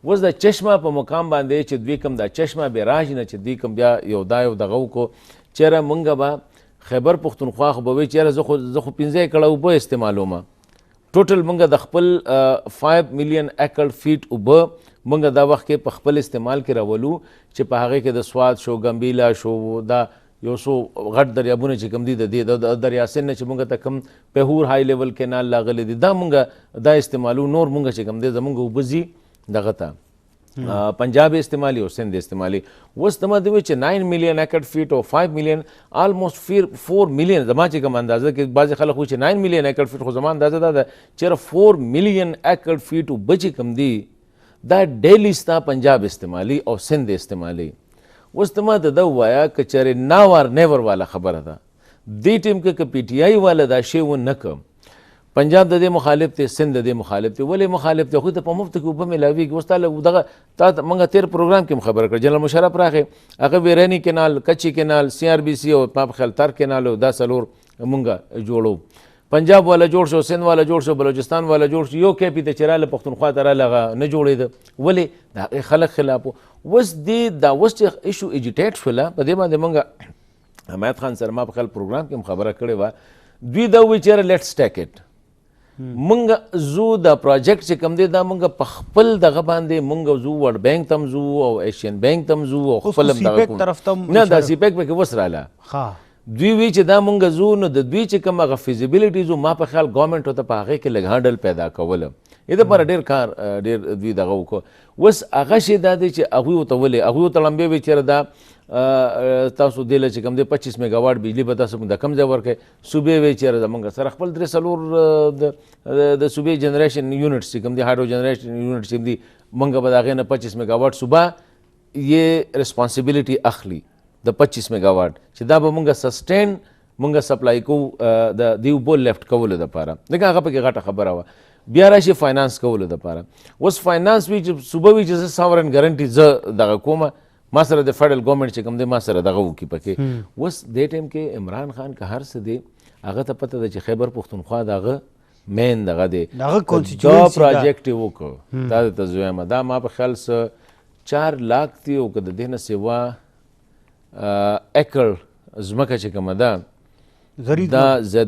اوس د چشمه په مقام باندې چې دوی کوم دا چشمه بیراج نه چې دوی کوم بیا یو دا یو دغه وکړو چېرې مونږ به خیبر پښتونخوا خو به وایي چېرې زه خو 15 ایکړه اوبه استعمالوم. ټوټل مونږ د خپل 5 میلیون ایکړ فیټ اوبه مونږ دا وخت کې په خپل استعمال کې راولو چې په هغې کې د سوات شو، ګمبیلا شو، دا یو څو غټ دریابونه چې کوم دي د دې د دریا سیند نه چې مونږ ته کوم پیهور های لیول کینال لاغلی دي دا مونږ دا استعمالو. نور مونږ چې کوم دی زمونږ اوبه ځي دغه ته پنجاب استعمالي او سند استعمالي. اوس ته ما دوی چې 9 میلیون ایکړ فیټ او 5 میلیون آلموسټ 4 میلیون زما چې کوم اندازه کې بعضې خلک وایي چې 9 میلیون ایکړ فیټ خو زما اندازه دا ده چېرې 4 میلیون ایکړ فیټ اوبه چې کوم دي دا ډیلی ستا پنجاب استعمالي او سند استعمالي. اوس ته ما ته دا ووایه که چېرې ناور نیور والا خبره ده دې ټیم کې که پی ټي آی والا دا شی ونه کړ پنجاب د دې مخالف دی، سند د دې مخالف دی. ولې مخالف دی؟ خو ته په مفت کې اوبه میلاویږي. اوس تا دغه تا موږ تېر پروګرام کې هم خبره کړه جنرال مشرف راغی هغه ویرني کینال، کچي کینال، سی آر بي سی او ما په خیال تر کینال او دا څلور مونږ جوړو. پنجاب والا جوړ شو، سند والا جوړ شو، بلوچستان والا جوړ شو، یو کیپي ته چې راله پښتونخوا ته راله هغه نه جوړېده. ولې د هغې خلک خلاف اوس دې دا اوس چې ایشو ایجیټیټ شوله په دې باندې مونږ حمایت خان سره ما په خیال پروګرام کې هم خبره کړې وه. دوی دا وایي چېرې لیټس ټیک اټ مونږ زو دا پروجیکټ چې کوم دی دا مونږ په خپل دغه باندې مونږ زو ورلډ بینک تم زو او ایشین بینک تم زو او خپل نه دا سی پیک پکې وس راله دوی وی چې دا مونږ زو نو د دوی چې کوم هغه فیزیبیلیټي زو ما په خیال ګورنمنټ ته په هغې کې لږ هانډل پیدا کوله دې لپاره ډېر کار ډېر دوی دغه وکړو. اوس هغه شی دا دی چې هغوی ورته ولې هغوی ورته لمبې وی چېرې دا تاسو دې له چې کوم دی 25 میګا واټ بجلي به تاسو د کم ځای ورکوئ. صوبې وی چېرې زمونږ سره خپل 3-4 د صوبې جنریشن یونټس چې کوم دی هایډرو جنریشن یونټس چې کوم دي مونږ به د هغې نه 25 میګا واټ صوبه یې ریسپانسبیلیټي اخلي د 25 میګا واټ چې دا به مونږ سسټین مونږ سپلای کوو د دې اوبو لیفټ کولو دپاره. ځکه هغه پکې غټه خبره وه. بیا راشي فاینانس کولو دپاره. اوس فاینانس وي چې صوبه وي چې زه ساورن ګارنټي زه دغه کومه ما سره د فیډرل ګورنمنټ چې کوم دی ما سره دغه وکړي پکې. اوس دې ټایم کې عمران خان که هر څه دی هغه ته پته ده چې خیبر پښتونخوا د هغه مین دغه دی دا پروجیکټ یې وکړو دا درته زه وایم دا ما په خیال څه 4 لاک دی او که د دې نه سوا ایکړ ځمکه چې کومه ده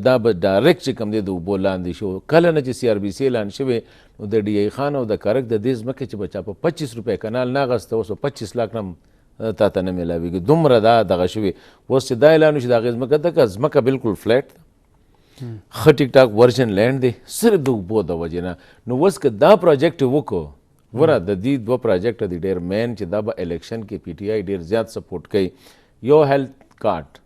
دا به ډایرکټ چې کوم دی د اوبو لاندې شو. کله نه چې سی آر بي سی اعلان شوی نو د ډي آی خان او د کرک د دې ځمکې چې به چا په 25 روپۍ کنال نه اخیسته اوس 25 لاک نه تا ته نه میلاویږي دومره دا دغه شوي اوس چې دا اعلان وشي د هغې ځمکه دغه ځمکه بالکل فلیټ ده ښه ټیک ټاک ورجن لینډ دی صرف د اوبو د وجې نه نو اوس که دا پروجیکټ یې وکړو وره د دې دوه پروجیکټه دي ډېر مین چې دا به الیکشن کې پی ټي آی ډېر زیات سپورټ کوي یو هیلث کارت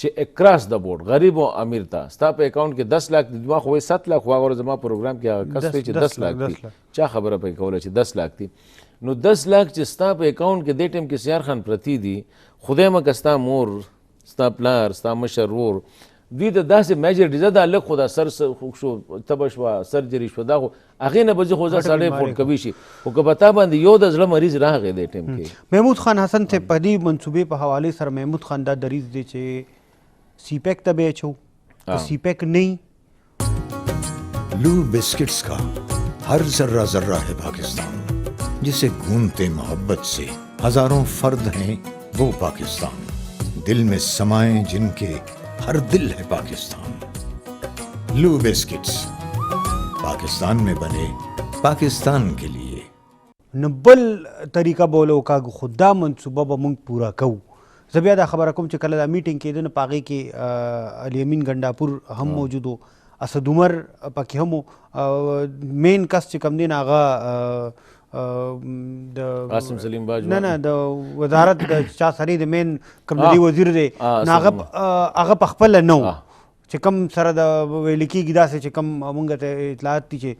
چې اکراس د بورډ غریب او امیر ته ستا په اکاونټ کې 10 لاک دي ما خو 7 لاک واغور زما پروګرام کې هغه کس دی چې 10 لاک دي چا خبره پکې کوله چې 10 لاک دي نو 10 لاک چې ستا په اکاونټ کې دې ټیم کې سیار خان پرتی دي خدای مکه ستا مور ستا پلار ستا مشر ورور دوی ته داسې میجر ډیزه دا لږ خو دا سر شو تبه شوه سرجري شو دا خو هغې نه به زه خو زه سړی فوټ کوي شي خو که په تا باندې یو د زړه مریض راغی دی ټیم کې محمود خان حسن ته په دې منصوبې په حوالې سره محمود خان دا دریځ دی چې سی پیک ته به اچو سی پیک نہیں लू बिस्किट्स का हर जर्रा जर्रा है पाकिस्तान जिसे गूंथते मोहब्बत से हजारों फर्द हैं वो पाकिस्तान दिल में समाए जिनके हर दिल है पाकिस्तान लू बिस्किट्स पाकिस्तान में बने पाकिस्तान के लिए نبل طریقه بولو کا خدا منصوبه به مونږ پورا کوو زه بیا دا خبره کوم چې کله دا میټینګ کېده نو په هغې کې الیمین ګنډاپور هم موجود و اسد عمر پکې هم مین کس چې کوم دی نه هغه د قاسم سلیم باجوړ نه د وزارت د چا سړی د مین کمري وزیر دی نو هغه په خپله نه و چې کوم سره د ویل کېږي داسې چې کوم مونږ ته اطلاعات دي چې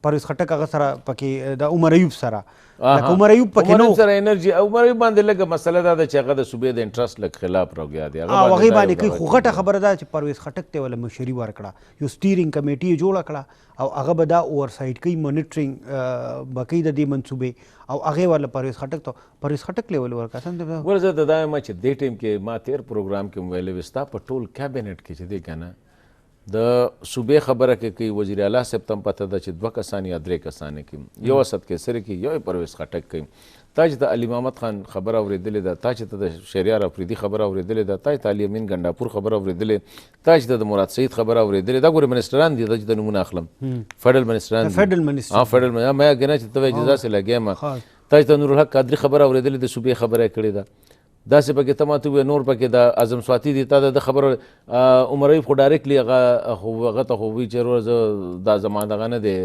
پرویز خټک هغه سره پکې د عمر ایوب سره لکه عمر ایوب پکې نو سره انرژي عمر ایوب باندې لږه مسله دا ده چې هغه د صوبې د انټرست لږ خلاف راغیا دی هغې باندې کوي خو غټه خبره ده چې پرویز خټک ته ولا مشري ورکړه یو سټیرینګ کمیټي یې جوړه کړه او هغه به دا اوورسایډ کوي مانیټرینګ به کوي د دې منصوبې او هغې ورله پرویز خټک لیول ورکړه ور زه ته دا یم چې دې ټیم کې ما تیر پروګرام کې ویلې وې ستا په ټول کابینټ کې چې دی که نه د صوبې خبره کې کوي وزیر اعلی صاحب ته هم پته ده چې 2 کسان یا 3 کسان کوي یو اسد کیسری کوي یو پرویز خټک کوي تا چې د علي محمد خان خبره اورېدلې ده تا چې ته د شهریار افریدي خبره اورېدلې ده تا چې د الیمین ګنډاپور خبره اورېدلې تا چې د مراد سعید خبره اورېدلې دا ګورې منسټران دي چې د نمونه اخلم فیډرل منسټران فیډرل ما ګنه چې ته اجازه سره لګیم تا چې د نورالحق قادري خبره اورېدلې د صوبې خبره کړې ده داسې پکې ته ماته ووایې نور پکې د اعظم سواتی دي تا د خبره عمر ایوب خو ډایرکټلی هغه ته خو وایي چې وروره زه دا زما دغه نه دی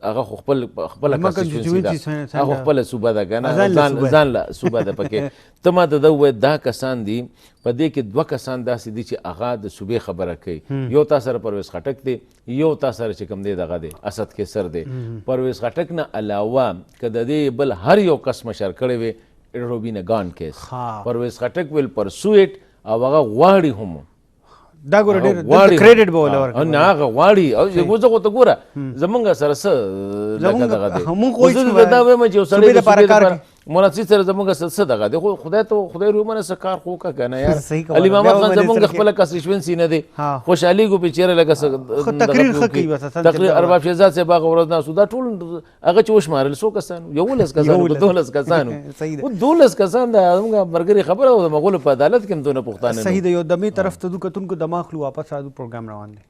هغه خو خپله کنسټیټیونسي ده هغه خپله صوبه ده که نه ځان له صوبه ده پکې ته ماته ده ووایې دا کسان دي په دې کې 2 کسان داسې دي چې هغه د صوبې خبره کوي یو تا سره پرویز خټک دی یو تا سره چې کوم دی دغه دی اسد کیسر دی پرویز خټک نه علاوه که د دې بل هر یو کس مشر کړی وي it will be in a gone case. پرویز خټک will pursue it او هغه غواړي هم دا ګوره ډېر کریډټ به ولا ورکړي نه هغه غواړي او زه خو ته ګوره زمونږ سره څه لکه دغه دی زه دا وایم چې یو سړی د صوبې لپاره مناسب سره زمونږ څه دغه دی خو خدای رومنه څه کار خو وکړه که نه یار علي محمد خان زمونږ خپله کنسټیټیونسي نه دی خوشحالېږو پېچېره لکه تقریر ارباب شهزاد صاحب هغه ورځ ناست دا ټول هغه چې وشمارل څو کسان 11 کسان 12 کسان 12 کسان د زمونږ ملګري خبره او د مغولو په عدالت کې هم دونه پښتانه صحیح د یو دمې طرف ته ځو کتونکو دماغ خلو واپس راځو پروګرام روان دی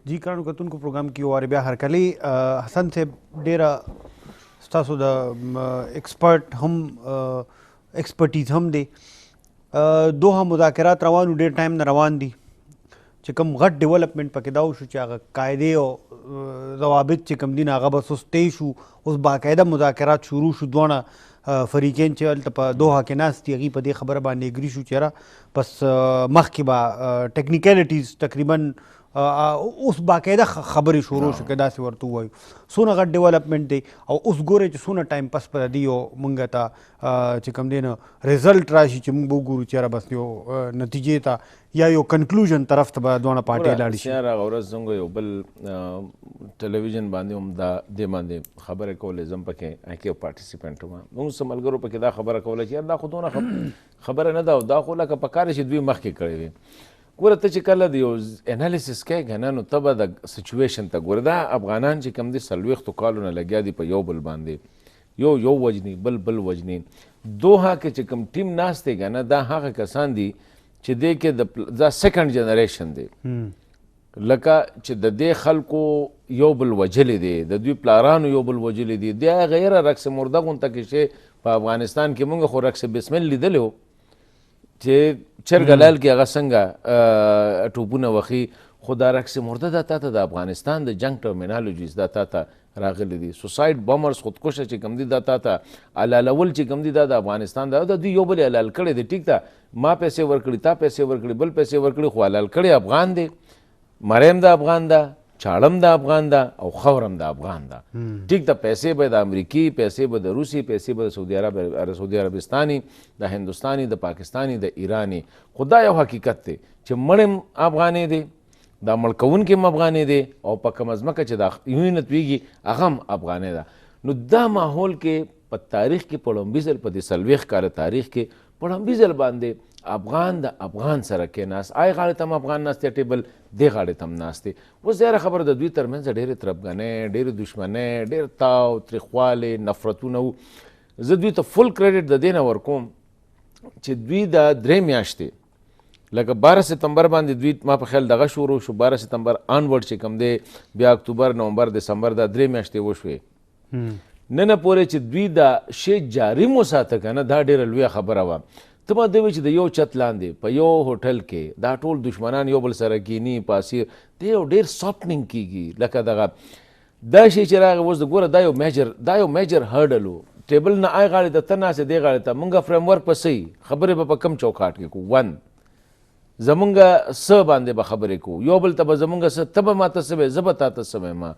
جی ګرانو کتونکو پروګرام کې واره بیا هرکلی حسن صاحب ډېره ستاسو د ایکسپرټ هم ایکسپرټیز هم دی دوه مذاکرات روان ډېر ټایم نه روان دي چې کوم غټ ډیولپمنټ پکې دا وشو چې هغه قاعدې او ضوابط چې کوم دي نه هغه بس اوس طی شو اوس باقاعده مذاکرات شروع شو دواړه فریقین چې هلته په دوحه کې ناست دي هغوی په دې خبره باندې اګري شو چې یاره بس مخکې به ټیکنیکلیټیز تقریبا اوس باقاعده خبرې شروع شو که داسې ورته ووایو څونه غټ ډیولپمنټ دی او اوس ګورئ چې څونه ټایم پس په دې یو مونږ ته چې کوم دی نه رزلټ راشي چې مونږ به وګورو چې یاره بس یو نتیجې ته یا یو کنکلوژن طرف ته به دواړه پارټۍ لاړې شي هغه ورځ زموږ یو بل ټلویزیون باندې هم دا دې باندې خبرې کولې زه هم پکې هغې پارټیسپینټ وم موږ څه ملګرو پکې دا خبره کوله چې یار دا خو دونه خبره نه ده او دا خو لکه په کار چې دوی مخکې کړې وي ګوره ته چې کله د یو انالیسس کوې که نه نو ته به د سچویشن ته ګوره. دا افغانان چې کوم دي 40 کالو نه لګیا دي په یو بل باندې، یو وجني بل وجني. دوحه کې چې کوم ټیم ناست دی که نه دا هغه کسان دي چې دې کې دا سیکنډ جنریشن دی، لکه چې د دې خلکو یو بل وجلی دی، د دوی پلارانو یو بل وجلی دی. د غیر رقص مرده غونته کې شی په افغانستان کې مونږ خو رقص بسمل لیدلی و چې چرګلال کې هغه څنګه ټوپونه وخي، خو دا رقص مرده دا تا ته د افغانستان د جنگ ټرمینالوجیز دا تا ته راغلی دي. سوساید بمرز خودکشه چې کوم دي دا تا ته علالول چې کوم دي دا د افغانستان دا دوی یو بل حلال کړی دی. ټیک ده ما پیسې ورکړي تا پیسې ورکړي بل پیسې ورکړي خو حلال کړی افغان دی، مریم د افغان ده، چاړم د افغان ده او خورم د افغان ده. ټیک ده پیسې به د امریکي، پیسې به د روسي، پیسې به د سعودي عربستاني، د هندوستاني، د پاکستاني، د ایراني. خو دا یو حقیقت دی چې مړم افغانې دی، دا مړ کوونکي هم افغانې دی او په کومه ځمکه چې دا یونیت ویږي هغه هم افغانې ده. نو دا ماحول کې په تاریخ کې په لومبي ځل په دې 40 کاله تاریخ کې په لومبي ځل باندې افغان د افغان سره کېناست. آی غاړې ته هم افغان ناست دی ټیبل، دې غاړې ته هم ناست دی. اوس ظاهره خبره د دوی ترمنځ ډېرې تربګنۍ، ډېرې دښمنۍ، ډېر تاو تریخوالی، نفرتونه وو. زه دوی ته فل کریډټ د دې نه ورکوم چې دوی د 3 میاشتې لکه 12 سپتمبر باندې دوی ما په خیال دغه شروع شو، 12 سپتمبر آنورډ چې کوم دی بیا اکتوبر، نومبر، دسمبر دا 3 میاشتې وشوې. نن پورې چې دوی دا شی جاري وساته که نه دا ډېره لویه خبره وه. ته ما دوی چې د یو چت لاندې په یو هوټل کې دا ټول دشمنان یو بل سره کینی پاسیر دی یو ډېر سافټنینګ کیږي. لکه دغه دا شی چې راغی اوس د ګوره دا یو میجر هرډل و. ټیبل نه آی غاړې ته ته ناستې دې غاړې ته مونږ فریم ورک په صحیح خبرې به په کم چوکاټ کې کوو. 1 زمونږ څه باندې به خبرې کوو، یو بل ته به زمونږ څه ته به ما ته څه وې زه به تا ته څه ویمه.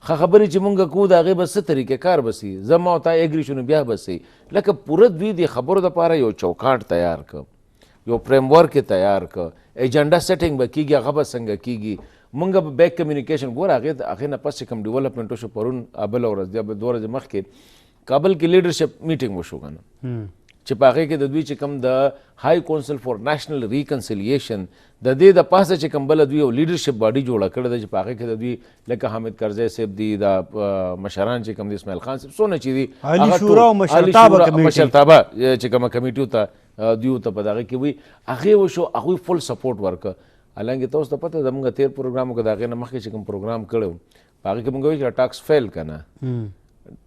ښه خبرې چې مونږ کوو د هغې به څه طریقې کار به سي، زه ما او تا اګري شو نو بیا به سي. لکه پوره دوی د خبرو دپاره یو چوکاټ تیار کړ، یو فریم ورک یې تیار کړ، ایجنډا سیټینګ به کېږي هغه به څنګه کېږي. مونږ به بیک کمیونیکیشن ګوره هغې نه پس چې کوم ډیولپمنټ وشو پرون بله ورځ یا 2 ورځې مخکې کابل کې لیډرشپ میټینګ وشو که نه چې په هغې کې د دوی چې کوم د های کونسل فور نیشنل ریکنسیلیشن د دې د پاسه چې کوم بله دوی یو لیډرشپ باډي جوړه کړې ده چې په هغې کې د دوی لکه حامد کرزی صاحب دي دا مشران چې کوم دي اسماعیل خان صاحب څونه چې دي علي شورا او مشرتابه چې کومه کمیټیو ته دوی ته په دغه کې وي هغې وشو هغوی فل سپورټ ورکړه. حالانکې تاسو ته پته ده زموږ تېر پروګرام کې د هغې نه مخکې چې کوم پروګرام کړی په هغې کې مونږ وایو چې ټاکس فیل که نه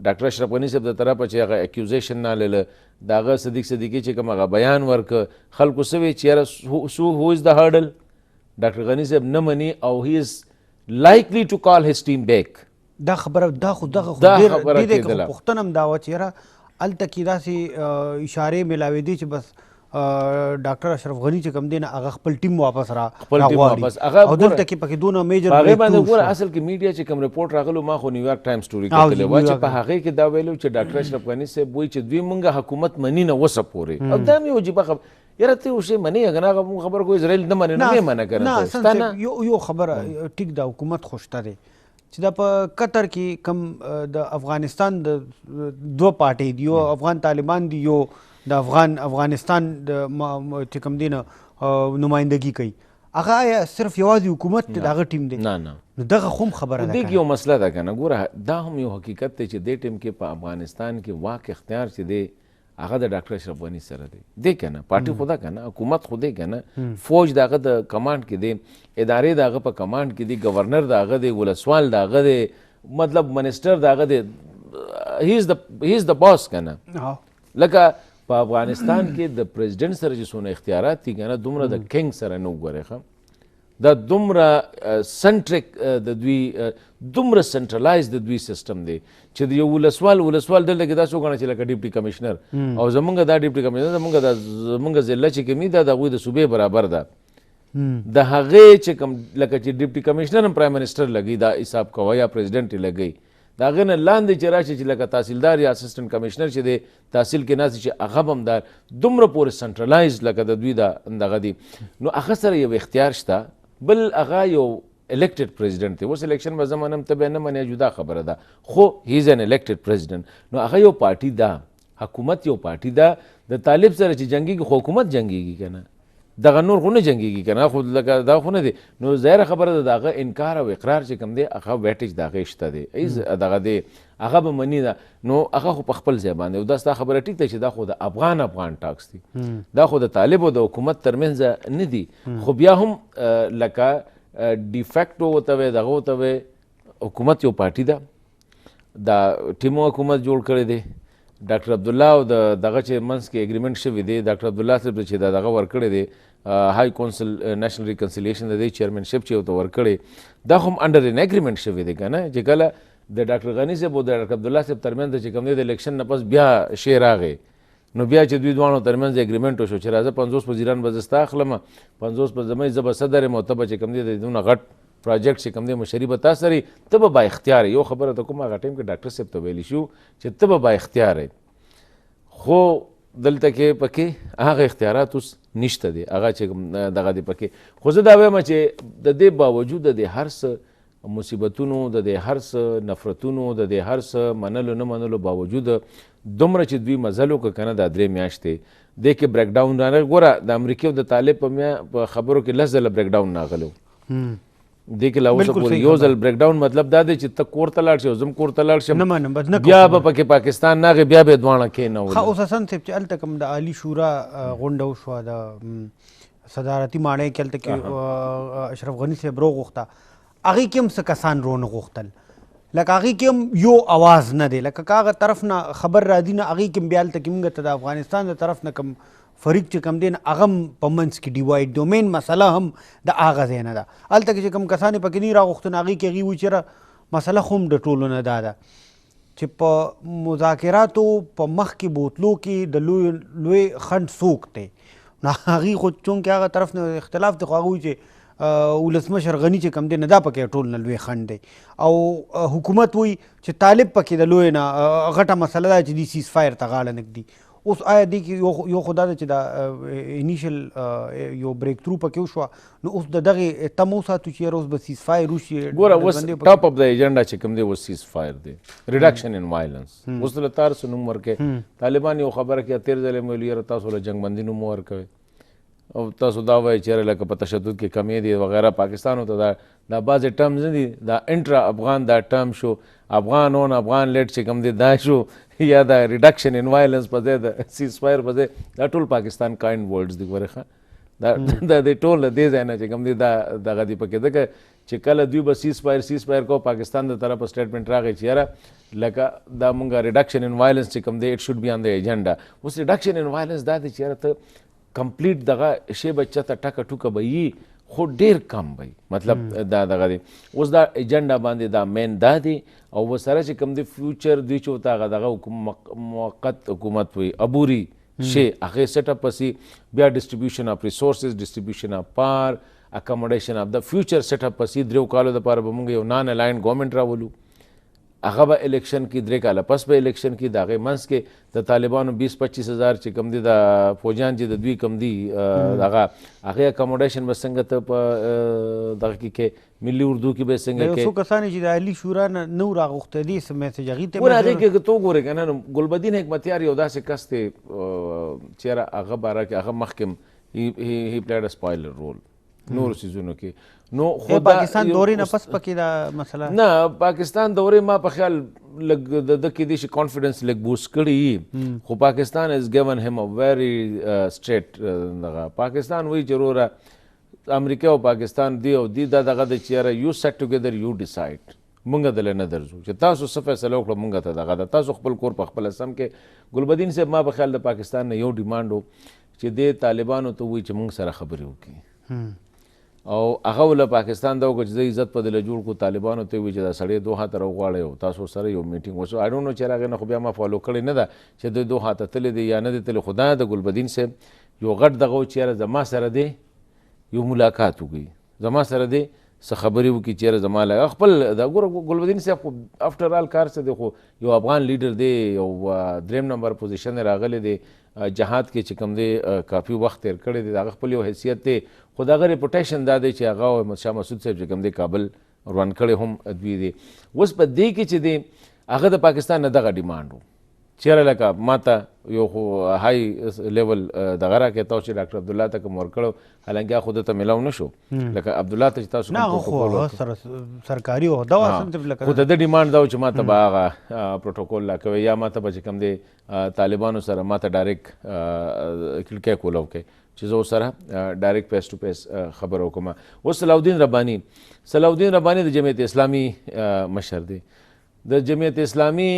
ډاکټر اشرف غني صاحب د طرفه چې هغه اکیوزیشن نه لیله د هغه صدیق صدیقي چې کوم هغه بیان ورکه خلکو څه وی چې یاره هو از د هرډل ډاکټر غني صاحب نه مني او هی از لایکلی ټو کال هیز ټیم بیک. دا خبره دغه ډېر پوښتنه هم دا وه چې یاره هلته کې داسې اشارې میلاوېدې چې بس ډاکټر اشرف غني چې کوم دی نه هغه خپل ټیم واپس راغواړي او دلته کې پکې دونه میجر هغې باندې ګوره اصل کې میډیا چې کوم رپورټ راغلو ما خو نیویارک ټایم سټوري کتلې وه چې په هغې کې دا ویلو چې ډاکټر اشرف غني صاحب وایي چې دوی مونږ حکومت مني نه وسه پورې او دا مې یو عجیبه خبره یاره ته یو شی منې که نه هغه مونږ خبره کوو اسرائیل نه منې نه منع کنه یو خبره ټیک ده حکومت خو شته دی چې دا په قطر کې کوم د افغانستان د 2 پارټۍ دي یو افغان طالبان دي یو د افغانستان د چې کوم دی نه نمایندګي کوي هغه صرف یوازې حکومت د هغه ټیم دی نه نو دغه خو هم خبره ده دې کې یو مسله ده که نه ګوره دا هم یو حقیقت دی چې دې ټیم کې په افغانستان کې واک اختیار چې دی هغه د ډاکټر اشرف غني سره دی که نه پارټي خو ده که نه حکومت خو دی که نه فوج د هغه د کمانډ کې دی ادارې د هغه په کمانډ کې دی گورنر د هغه دی ولسوال د هغه دی مطلب منسټر د هغه دی هی از د باس که نه. لکه په افغانستان کې د پریزیډنټ سره چې څونه اختیارات دي که نه دومره د کنګ سره نه وګورئ ښه دا دومره سنټریک د دوی دومره سنټرلایز د دوی سیسټم دی چې د یو ولسوال دلته کې داسې وګڼه چې لکه ډیپټي کمشنر او زمونږ دا ډیپټي کمشنر زمونږ ضلع چې کوم دا د هغوی د صوبې برابر ده د هغې چې کوم لکه چې ډیپټي کمشنر هم پرایم منسټر لګوي دا حساب کوه یا پریزیډنټ یې لګوي د هغې نه لاندې چې راشي چې لکه تحصیلدار یا اسسټنټ کمشنر چې دی تحصیل کې ناست چې هغه به هم دا دومره پورې سنټرلایز لکه د دوی دغه دی نو هغه سره یو اختیار شته بل هغه یو الیکټډ پریزیډنټ دی. اوس الیکشن به زه منم ته به نه منې جدا خبره ده خو هی از ان الیکټډ پریزیډنټ نو هغه یو پارټي ده حکومت یو پارټي ده د طالب سره چې جنګېږي خو حکومت جنګېږي که نه دغه نور خو نه جنګېږي که نه خو لکه دا خو نه دی نو ظاهره خبره ده د هغه انکار او اقرار چې کوم دی هغه ویټیج د هغې شته دی دغه دی هغه به مني ده نو هغه خو په خپل ځای باندې او دا ستا خبره ټیک ده چې دا خو د افغان ټاکس دی دا خو د طالب او د حکومت ترمنځ نه دی خو بیا هم لکه ډیفیکټو ورته وی دغه ورته وی حکومت یو پارټي ده دا ټیمو حکومت جوړ کړی دی ډاکټر عبدالله او دغه چې منځ کې اګریمنټ شوی دی ډاکټر عبدالله صاحب چې دا دغه ورکړی دی های کونسل نیشنل ریکنسیلیشن د دې چیرمنشپ چې ورته ورکړی دا هم انډر ان اګریمنټ شوی دی که نه چې کله د ډاکټر غني صاحب او د ډاکټر عبدالله صاحب ترمنځ چې کوم دی د الیکشن نه پس بیا شی راغی نو بیا چې دوی دواړو ترمنځ اګریمنټ وشو چې راځه 50 وزیران به زه ستا اخلم 50 به زمه زه به صدر یم او ته به چې کوم دی د دونه غټ پروجیکټ چې کوم دی مشري به تا سره ته به با اختیار یو خبره ته کوم هغه ټایم کې ډاکټر صاحب ته ویلی شو چې ته به با اختیار خو دلته کې پکې هغه اختیارات اوس نشته دی هغه چې دغه دی پکې خو زه دا وایم چې د دې باوجود د هر څه مصیبتونو د دې هر څه نفرتونو د دې هر څه منلو نه منلو باوجود دومره چې دوی مزل وکړه که نه دا 3 میاشتې دې کې بریک ډاون راغی ګوره د امریکې او د طالب په خبرو کې 10 ځله بریک ډاون راغلی دې کې لا اوسه پورې یو ځل بریک ډاون مطلب دا دی چې ته کور ته لاړ شې او زم کور ته لاړ شم بیا به پکې پاکستان ناغې بیا به دواړه کېنولو ښه اوس حسن صاحب چې هلته کوم د عالي شورا غونډه وشوه د صدارتي ماڼۍ کې هلته کې اشرف غني صاحب راوغوښته هغې کې هم څه کسان رونه غوښتل لکه هغې کې هم یو اواز نه دی لکه که هغه طرف نه خبر راځي نه هغې کې هم بیا هلته کې موږ ته د افغانستان د طرف نه کوم فریق چې کم دی نه هغه هم په منځ کې ډیوایډ ډومین مسله هم د هغه ځای نه ده هلته کې چې کوم کسان یې پکې نه راغوښتل هغې کې هغې وایي چېرې مسله خو هم د ټولو نه دا ده چې په مذاکراتو په مخکې بوتلو کې د لوی خنډ څوک دی نو هغې خو چونکې هغه طرف نه اختلاف دی خو هغه وایي چې ولسمشر غني چې کم دی نه دا پکې ټول نه لوی خنډ دی او حکومت وایي چې طالب پکې د لوی نه غټه مسله ده چې دې سیز فایر ته غاړه نږدي اوس آیا دی کې یو خو دا ده چې دا انیشل یو بریک تھرو پکې وشوه نو اوس د دغې تم وساتو چې یاره اوس به سیز فایر وشي ګوره اوس ټاپ اف د ایجنډا چې کوم دی اوس سیز فایر دی ریډکشن ان وایلنس اوس دله تار څه نوم ورکوي طالبان یو خبره کوي 13 ځلې مې ویلي یاره تاسو له جنګ بندي نوم ورکوئ او تاسو دا وایي چې لکه په تشدد کې کمی دی وغیرہ پاکستان ته دا بعضې ټرمز نه دي دا انټرا افغان دا ټرم شو افغان اون افغان لیټ چې کوم دی دا شو یا دا ریډکشن ان وایلنس په ځای د سیز فایر په ځای دا ټول پاکستان کاینډ ورډز دي ګورې ښه دا د ټول له دې ځای نه چې کوم دی دا دغه دی پکې ځکه چې کله دوی به سیز فایر کو پاکستان د طرفه سټیټمنټ راغی چې یاره لکه دا مونږه ریډکشن ان وایلنس چې کوم دی اټ شوډ بی آن د ایجنډا اوس ریډکشن ان وایلنس دا دی چې یاره ته کمپلیټ دغه شی بچه ته ټکه ټوکه به یي خو ډېر کم وي مطلب دا دغه دی اوس دا ایجنډا باندې دا مین دا دی او ورسره چې کوم دی فیوچر دوی چې ورته هغه دغه موقت حکومت وي عبوري شی هغې سیټ اپ پسې بیا ډسټریبیوشن اف ریسورسز ډسټریبیوشن اف پاور اکاموډیشن اف د فیوچر سیټ اپ پسې 3 کالو دپاره به موږ یو نان الاینډ ګورنمنټ راولو هغه به الیکشن کې 3 کاله پس به الیکشن کې د هغې منځ کې د طالبانو 20-25 هزار چې کوم دي د فوجیان چې د دوی کم دي هغه هغې اکاموډیشن به څنګه ته په دغه کې ملي اردو کې به څنګه کې یو څو کسان چې د عالي شورا نه نو راغوښته دي څه میسج هغې ته ګوره هغې کې که ته وګورې که نه ګلبدین حکمتیار یو داسې کس دی چېرې هغه باره کې هغه مخکې هی پلیډ ا سپایلر رول نورو څیزونو کې نو خو پاکستان دورې نه پس پکې دا مسله نه پاکستان دورې ما په خیال لږ د کې دې شي کانفیډنس لږ بوست کړي خو پاکستان از ګیون هیم ا ویری سټریټ دغه پاکستان وایي چې وروره امریکا او پاکستان دی او دی دا دغه د چې یاره یو سیټ ټوګیدر یو ډیسایډ مونږ دله نه درځو چې تاسو څه فیصله وکړه مونږ ته دغه ده تاسو خپل کور په خپله سم کې ګلبدین صاحب ما په خیال د پاکستان نه یو ډیمانډ و چې دې طالبانو ته وایي چې مونږ سره خبرې وکړي او هغه له پاکستان دا وکړه چې زه عزت په دله جوړ کړو طالبانو ته وایي چې دا سړی دوحه ته راوغواړئ او تاسو سره یو میټینګ وشو آی ډونټ نو چې هغې نه خو بیا ما فالو کړې نه ده چې دوی دوحه ته تللی دی یا نه دی تللی خو دا د ګلبدین صاحب یو غټ دغه و چې یاره زما سره دی یو ملاقات وکړي زما سره دی څه خبرې وکړي چې یاره زما لږ خپل دا ګوره ګلبدین صاحب خو افټر آل کار څه دی خو یو افغان لیډر دی یو 3 نمبر پوزیشن راغلی دی جهاد کې چې کوم دی کافي وخت تیر کړی دی د هغه خپل یو حیثیت دی خو د هغه ریپوټیشن دا دی چې هغه شاه مسعود صاحب چې کوم دی کابل روان کړی هم دوی دی اوس په دې کې چې دی هغه د پاکستان نه دغه ډیمانډ و چیرې لکه ماته یو خو های لیول دغه راکې تاسو چې ډاکټر عبدالله ته کوم ورکړو حالانکه خو دته میلاو نه شو لکه عبدالله ته چې تاسو نه خو سره سرکاري عہده وه خو د ده ډیمانډ دا و چې ماته به هغه پروټوکول لا کوي یا ماته به چې کوم دی طالبانو سره ماته ډایرکټ کړکۍ کولاو کوي چې زه ورسره ډایرکټ فیس ټو فیس خبره وکړم. اوس صلاح الدین رباني د جمعیت اسلامي مشر دی. د جمعیت اسلامي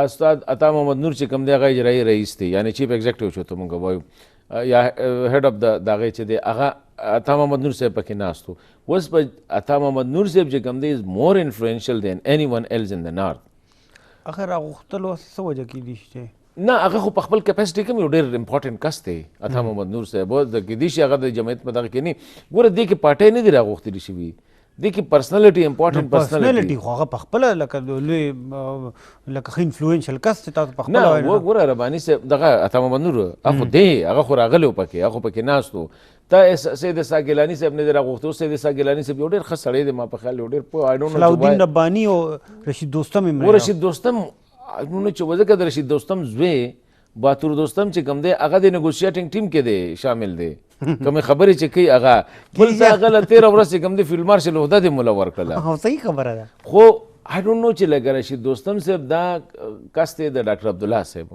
استاد عطا محمد نور چې کوم دی هغه اجرایي رئیس دی یعنی چیف ایگزیکټیو چې ورته مونږ وایو یا هیډ اف د هغې چې دی هغه عطا محمد نور صاحب پکې ناست و. اوس په عطا محمد نور صاحب چې کوم دی از مور انفلوئنشل دین اینی ون ایلز ان د نارت. هغه راغوښتلو څه وجه کیدی شي نه هغه خو په خپل کیپاسټي کې یو ډېر امپورټنټ کس دی عطا محمد نور صاحب د کیدی شي هغه د جمعیت په دغه کې نه ګوره دې کې پارټۍ نه دي راغوښتلې شوي دې کې پرسنالټي امپورټنټ پرسنالټي خو هغه په خپله لکه لوی لکه ښه انفلوئنشل کس چې تاسو په خپله نه وګوره رباني صاحب دغه عطا محمد نور هغه دی هغه خو راغلی و پکې هغه پکې ناست و. ته سید ساګیلاني صاحب نه دې راغوښتو سید ساګیلاني صاحب یو ډېر ښه سړی دی ما په خیال یو ډېر پوه صلاح الدین رباني او رشید دوستم رشید دوستم چې وځکه د رشید دوستم زوی باتور دوستم چې کوم دی هغه د نیګوشیټینګ ټیم کې دی شامل دی کومې خبرې چې کوي هغه بل څه هغه له 13 ورځ چې کوم دی فیلډ مارشل عہده دې مولا ورکړله صحیح خبره ده خو آی ډونټ نو چې لکه رشید دوستم صاحب دا کس دی د ډاکټر عبدالله صاحب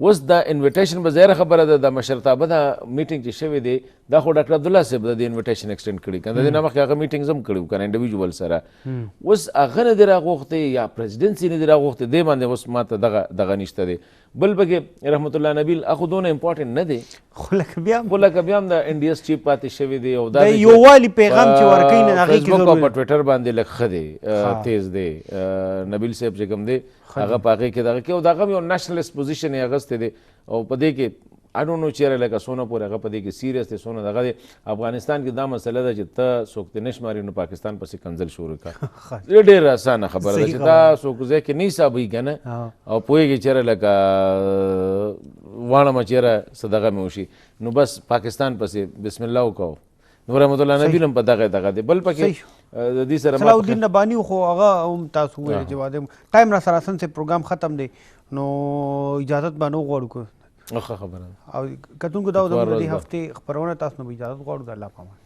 اوس دا انویټیشن به ظاهره خبره ده د مشرتابه دا میټینګ چې شوی دی دا خو ډاکټر عبدالله صاحب د انویټیشن ایکسټینډ کړي کنه د دې نه مخکې هغه میټینګز هم کړي کنه انډیویجوال سره اوس هغه نه دی راغوښتی یا پریزیډنسي نه دی راغوښتی دې باندې اوس ماته دغه نشته دی. بل پکې رحمت الله نبیل هغه دونه امپورټنټ نه دی خو لکه بیا هم د انډیس چیف پاتې شوی دی او دا یووالي پیغام چې ورکوي نه هغې کې فیسبوک او په ټویټر باندې لږ ښه دی تیز دی نبیل صاحب چې کوم دی هغه په هغې کې دغه کې او د هغه هم یو نیشنلسټ پوزیشن یې اخیستی دی او په دې کې آی ډونټ نو چیرې لکه څونه پورې هغه په دې کې سیریس دی څونه دغه دی. افغانستان کې دا مسله ده چې ته څوک ته نه شمارې نو پاکستان پسې کنځل شروع کړه ډېره اسانه خبره ده چې تا څوک ځای کې نه حسابوي که نه او پوهېږي چیرې لکه واړه چیرې څه دغه مې وشي نو بس پاکستان پسې بسم الله وکړو. نو رحمت الله نبیل هم په دغه دی. بل پکې د دې سره صلاح الدین رباني خو هغه هم تاسو وویل چې واده ټایم را سره سن پروګرام ختم دی نو اجازت به نه غواړو ښه خبره او کتونکو دا د دې هفتې خپرونه تاسو نه اجازت غواړو د الله په امان.